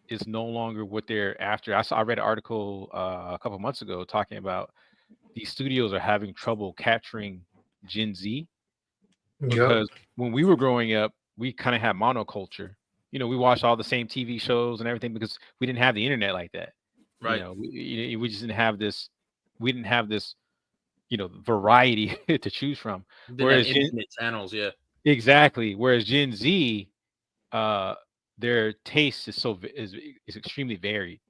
is no longer what they're after. I read an article a couple months ago talking about these studios are having trouble capturing Gen Z because when we were growing up, we kind of had monoculture. You know, we watched all the same TV shows and everything because we didn't have the internet like that. Right. You know, we just didn't have this. We didn't have this, you know, variety to choose from. Whereas infinite channels, yeah. Exactly. Whereas Gen Z, their taste is extremely varied,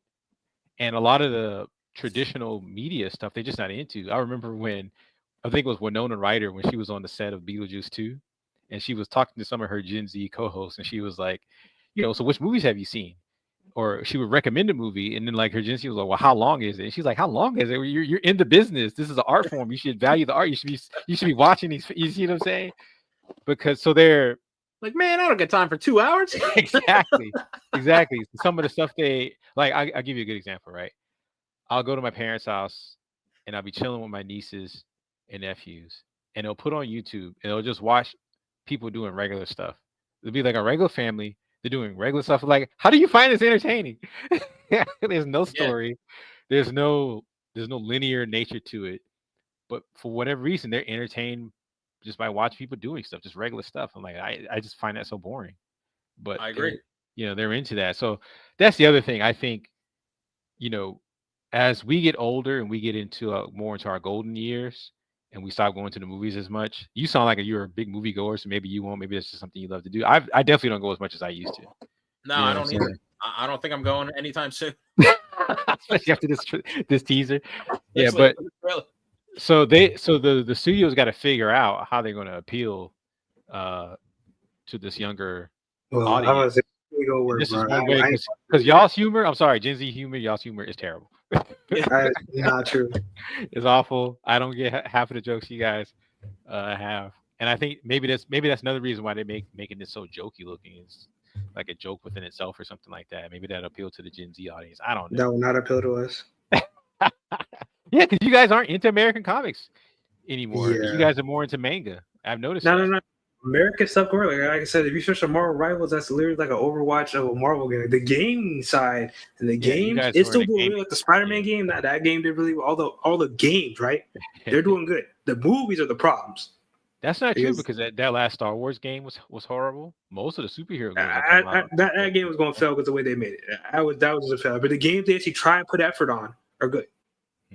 and a lot of the traditional media stuff they're just not into. I remember when I think it was Winona Ryder when she was on the set of Beetlejuice 2, and she was talking to some of her Gen Z co-hosts, and she was like, you know, so which movies have you seen? Or she would recommend a movie, and then like her Gen Z was like, well, how long is it? And she's like, how long is it? You're in the business. This is an art form. You should value the art. You should be watching these. You see what I'm saying? Because so they're like, man, I don't get time for 2 hours. Exactly. Some of the stuff they like, I'll give you a good example, right? I'll go to my parents' house and I'll be chilling with my nieces and nephews, and they'll put on YouTube and they'll just watch people doing regular stuff. It'll be like a regular family. They're doing regular stuff. Like, how do you find this entertaining? There's no story. Yeah. There's no linear nature to it. But for whatever reason, they're entertained just by watching people doing stuff, just regular stuff. I'm like, I just find that so boring. But I agree. You know, they're into that. So that's the other thing. I think, you know, as we get older and we get into more into our golden years and we stop going to the movies as much, you sound like you're a big movie goer, so maybe you won't. Maybe that's just something you love to do. I definitely don't go as much as I used to. No, I don't either. I don't think I'm going anytime soon. Especially after this teaser. Yeah, but so the studios got to figure out how they're going to appeal to this younger audience. This is one way because y'all's humor. I'm sorry, Gen Z humor. Y'all's humor is terrible. Not true. It's awful. I don't get half of the jokes you guys have, and I think maybe that's another reason why they're making this so jokey looking. It's like a joke within itself or something like that. Maybe that appeal to the Gen Z audience. I don't know. That will not appeal to us. Yeah, because you guys aren't into American comics anymore. Yeah. You guys are more into manga. I've noticed. No. American stuff going. Like I said, if you search for Marvel Rivals, that's literally like an Overwatch of a Marvel game. The game side and the games, it's still doing really like the Spider-Man game. That game did really all the games, right? They're doing good. The movies are the problems. That's not true because that last Star Wars game was horrible. Most of the superhero games that game was going to fail because the way they made it. That was just a fail. But the games they actually try and put effort on are good.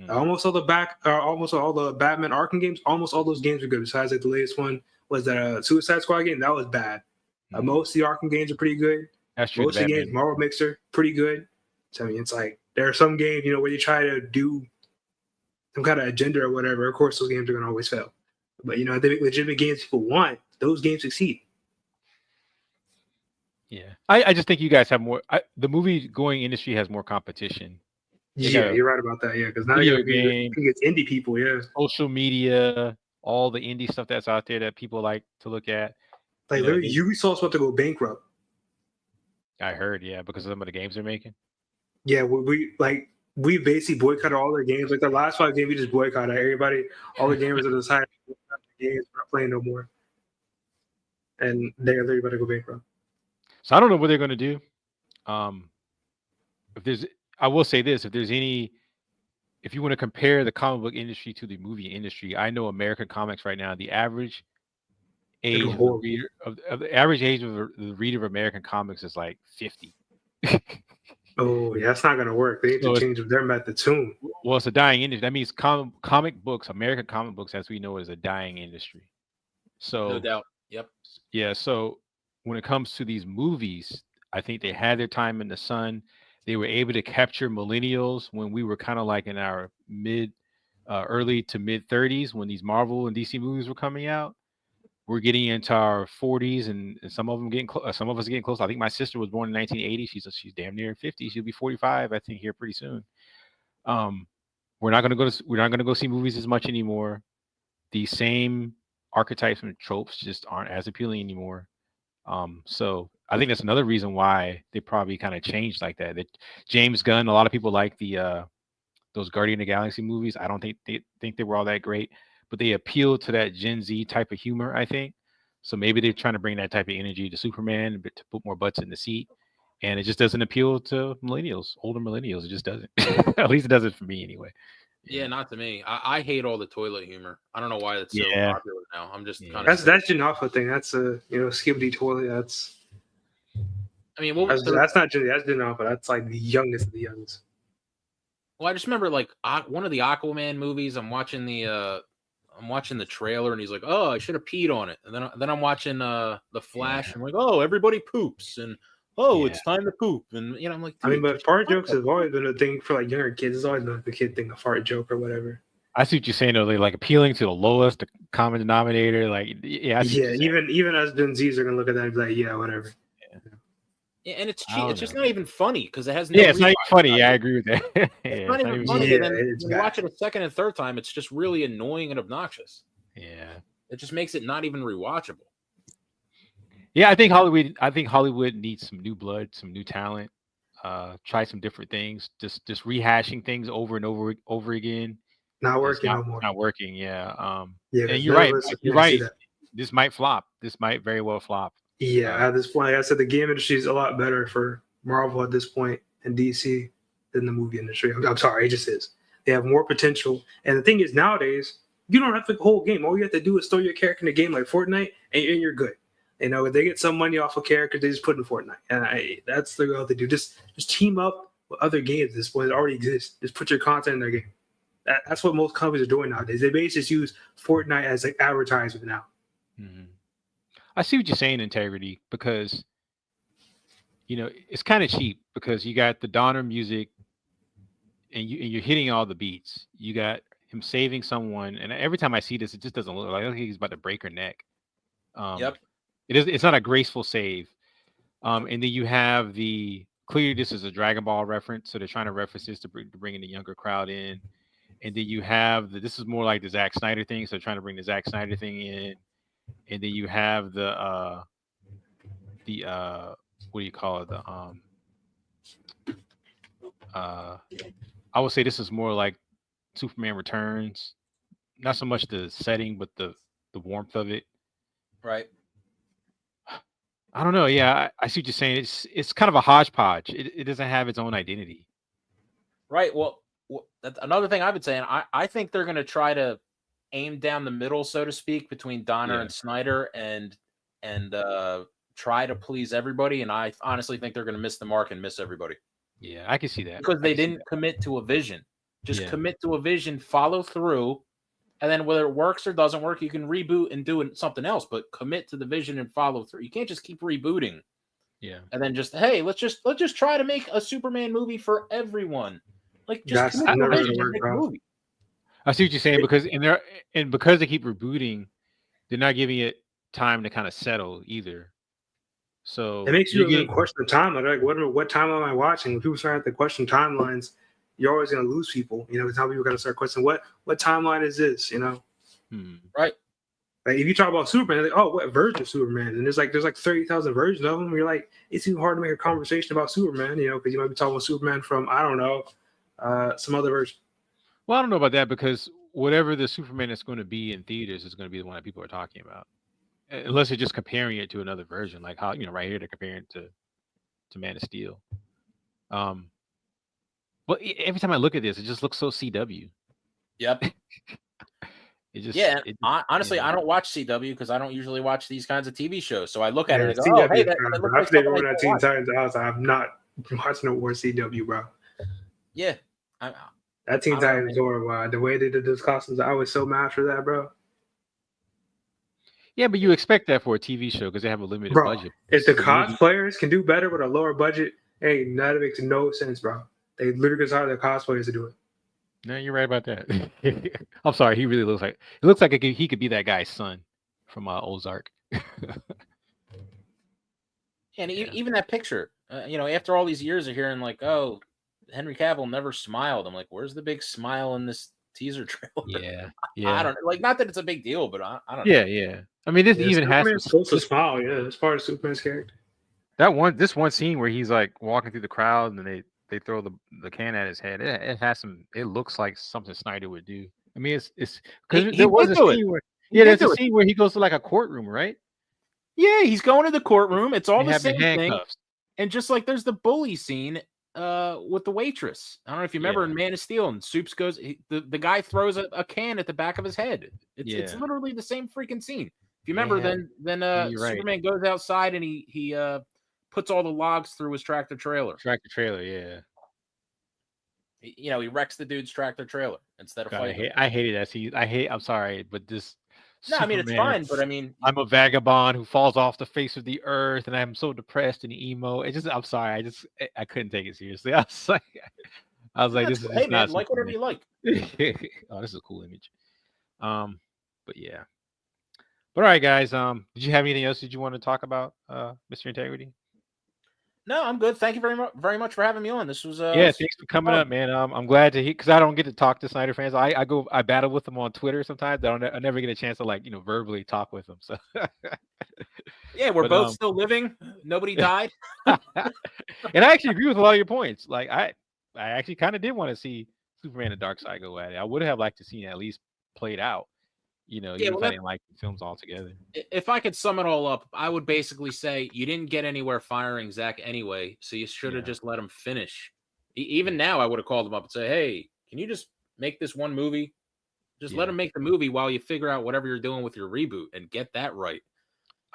Almost all the Batman Arkham games, almost all those games are good. Besides, like the latest one was that Suicide Squad game. That was bad. Most of the Arkham games are pretty good. That's true. Most of the games, Marvel Mixer, pretty good. So I mean, it's like there are some games, you know, where you try to do some kind of agenda or whatever. Of course, those games are going to always fail. But you know, if they make legitimate games people want, those games succeed. Yeah, I just think you guys have more. The movie going industry has more competition. Yeah, you're right about that. Yeah, because now they video got to game, against indie people. Yeah, social media, all the indie stuff that's out there that people like to look at. like literally, Ubisoft's about to go bankrupt. I heard, yeah, because of some of the games they're making. Yeah, we basically boycotted all their games. Like the last 5 games, we just boycotted everybody. All the gamers that decided games we're not playing no more, and they're literally about to go bankrupt. So I don't know what they're going to do. If there's, I will say this: if there's any, if you want to compare the comic book industry to the movie industry, I know American comics right now, the average age of the reader of the average age of the reader of American comics is like 50. Oh, yeah, that's not going to work. They need to change their method soon. Well, it's a dying industry. That means comic books, American comic books, as we know, is a dying industry. So no doubt. Yep. Yeah. So when it comes to these movies, I think they had their time in the sun. They were able to capture millennials when we were kind of like in our early to mid 30s when these Marvel and DC movies were coming out. We're getting into our 40s, and some of them getting some of us getting close. I think my sister was born in 1980. She's damn near 50. She'll be 45, I think, here pretty soon. We're not gonna go see movies as much anymore. These same archetypes and tropes just aren't as appealing anymore. So I think that's another reason why they probably kind of changed like that. That James Gunn, a lot of people like those Guardian of the Galaxy movies. I don't think they were all that great, but they appeal to that Gen Z type of humor, I think. So maybe they're trying to bring that type of energy to Superman, but to put more butts in the seat. And it just doesn't appeal to millennials, older millennials. It just doesn't. At least it doesn't for me anyway. Yeah, not to me. I hate all the toilet humor. I don't know why it's so popular now. I'm just kind of that's Gen Alpha thing. That's a skibbity toilet. That's. I mean, that's not Gen. That's Gen Alpha. That's like the youngest of the youngest. Well, I just remember like one of the Aquaman movies. I'm watching the trailer, and he's like, "Oh, I should have peed on it." And then I'm watching the Flash, and I'm like, "Oh, everybody poops," and it's time to poop. And I'm like, I mean, but fart jokes have always been a thing for like younger kids. It's always been the kid thing, a fart joke or whatever. I see what you're saying though. They like appealing to the lowest common denominator. Like, even as Gen Zs are gonna look at that and be like, yeah, whatever. Yeah, and it's cheap. It's just not even funny because it has no. Yeah, it's not even funny. Yeah, I agree with that. It's not even funny. And then when you watch it a second and third time, it's just really annoying and obnoxious. Yeah, it just makes it not even rewatchable. Yeah, I think Hollywood needs some new blood, some new talent. Try some different things. Just rehashing things over and over again. Not working no more. Not working. Yeah. And you're right. You're right. This might flop. This might very well flop. Yeah. At this point, like I said, the game industry is a lot better for Marvel at this point and DC than the movie industry. I'm sorry, it just is. They have more potential. And the thing is, nowadays, you don't have to the whole game. All you have to do is throw your character in a game like Fortnite, and you're good. If they get some money off of characters, they just put in Fortnite. And that's the way they do. Just team up with other games at this point that already exist. Just put your content in their game. That's what most companies are doing nowadays. They basically just use Fortnite as like advertisement now. Mm-hmm. I see what you're saying, Integrity, because it's kind of cheap because you got the Donner music and you're hitting all the beats. You got him saving someone, and every time I see this, it just doesn't look like he's about to break her neck. Yep. It's not a graceful save. And then you have clearly this is a Dragon Ball reference, so they're trying to reference this to bring in the younger crowd in. And then you have this is more like the Zack Snyder thing, so they're trying to bring the Zack Snyder thing in. And then you have the what do you call it? I would say this is more like Superman Returns. Not so much the setting, but the warmth of it. Right. I don't know. Yeah, I see what you're saying. It's kind of a hodgepodge. It doesn't have its own identity. Right. Well, that's another thing I've been saying. I think they're going to try to aim down the middle, so to speak, between Donner and Snyder, and try to please everybody. And I honestly think they're going to miss the mark and miss everybody. Yeah, I can see that because they didn't commit to a vision. Just commit to a vision, follow through. And then whether it works or doesn't work, you can reboot and do something else, but commit to the vision and follow through. You can't just keep rebooting. Yeah. And then let's just try to make a Superman movie for everyone. Like just that's never going to work, movie. I see what you're saying because they keep rebooting, they're not giving it time to kind of settle either. So it makes you you even question the timeline. Like, what time am I watching? When people start to question timelines, you're always going to lose people. You know, it's how people got to start questioning what timeline is this? You know, right? Like if you talk about Superman, like, oh, what version of Superman? And there's like 30,000 versions of them. You're like, it's even hard to make a conversation about Superman, you know, because you might be talking about Superman from I don't know, some other version. Well, I don't know about that because whatever the Superman is going to be in theaters is going to be the one that people are talking about, unless they're just comparing it to another version, like how right here they're comparing it to Man of Steel. But every time I look at this, it just looks so CW. Yep. Honestly, I don't watch CW because I don't usually watch these kinds of TV shows. So I look at it and go, CW, "Oh, hey, that looks like something I Teen Titans house. I'm not watching no more CW, bro. Yeah, that Teen Titans horrible. The way they did those costumes, I was so mad for that, bro. Yeah, but you expect that for a TV show because they have a limited budget. If the cosplayers can do better with a lower budget, hey, that makes no sense, bro. They literally just hired the cosplayers to do it. No, you're right about that. I'm sorry. He really looks like he could be that guy's son from Ozark. And even that picture, after all these years of hearing like, oh, Henry Cavill never smiled. I'm like, where's the big smile in this teaser trailer? Yeah. I don't like. Not that it's a big deal, but I don't know. Yeah. I mean, this even Superman's has supposed to smile. Yeah, it's part of Superman's character. This one scene where he's like walking through the crowd and they throw the can at his head. It has some. It looks like something Snyder would do. I mean, it's because there was a scene where there's a scene where he goes to like a courtroom, right? Yeah, he's going to the courtroom. It's all the same thing. And just like there's the bully scene with the waitress. I don't know if you remember in Man of Steel, and Soups goes, the guy throws a can at the back of his head. It's literally the same freaking scene. If you remember, then Superman goes outside and he puts all the logs through his tractor trailer. Yeah. He wrecks the dude's tractor trailer instead of fighting. I hated that scene. I'm sorry, but this. No, Superman, I mean it's fine, but I mean I'm a vagabond who falls off the face of the earth, and I'm so depressed and emo. I'm sorry, I couldn't take it seriously. I was like, this is hey man, like whatever you like. Oh, this is a cool image. But yeah. But all right, guys. Did you have anything else that you want to talk about, Mr. Integrity? No, I'm good. Thank you very much for having me on. This was thanks for coming up, man. I'm glad to hear because I don't get to talk to Snyder fans. I battle with them on Twitter sometimes. I never get a chance to verbally talk with them. So yeah, we're both still living. Nobody died. And I actually agree with a lot of your points. Like I actually kind of did want to see Superman and Darkseid go at it. I would have liked to see it at least played out. Even if I didn't like the films altogether. If I could sum it all up, I would basically say you didn't get anywhere firing Zack anyway, so you should have just let him finish. Even now, I would have called him up and say, "Hey, can you just make this one movie? Just let him make the movie while you figure out whatever you're doing with your reboot and get that right."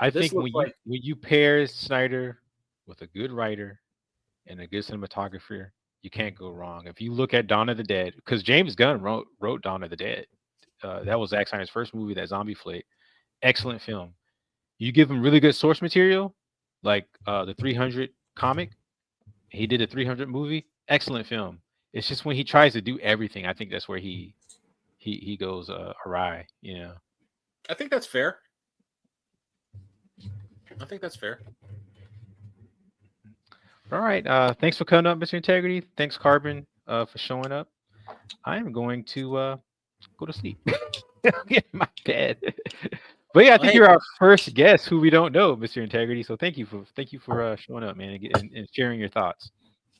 I think when you pair Snyder with a good writer and a good cinematographer, you can't go wrong. If you look at Dawn of the Dead, because James Gunn wrote Dawn of the Dead. That was Zack Snyder's first movie, that zombie flick. Excellent film. You give him really good source material, like the 300 comic. He did a 300 movie. Excellent film. It's just when he tries to do everything, I think that's where he goes awry. I think that's fair. All right. Thanks for coming up, Mr. Integrity. Thanks, Carbon, for showing up. I am going to go to sleep. Get in my bed. But yeah, I think you're our first guest who we don't know, Mr. Integrity. So thank you for showing up, man, and sharing your thoughts.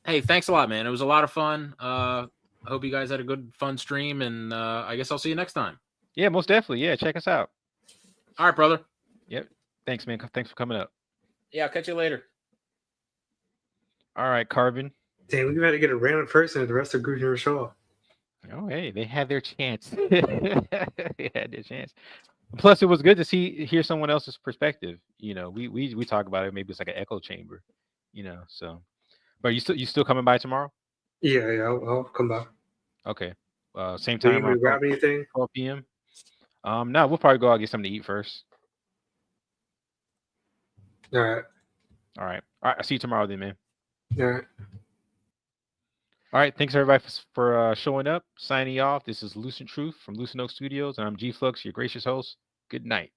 Hey, thanks a lot, man. It was a lot of fun. I hope you guys had a good, fun stream, and I guess I'll see you next time. Yeah, most definitely. Yeah, check us out. All right, brother. Yep. Thanks, man. Thanks for coming up. Yeah, I'll catch you later. All right, Carbon. Damn, we got to get a random person at the rest of the group here show. Oh, hey, they had their chance. They had their chance. Plus, it was good to hear someone else's perspective. We talk about it. Maybe it's like an echo chamber. So. But you still coming by tomorrow? Yeah, I'll come by. Okay. Same time. Do you grab anything? 12 p.m. No, we'll probably go out and get something to eat first. All right. I'll see you tomorrow then, man. All right. All right. Thanks everybody for showing up. Signing off. This is Lucent Troupe from Lucent Oak Studios, and I'm G Flux, your gracious host. Good night.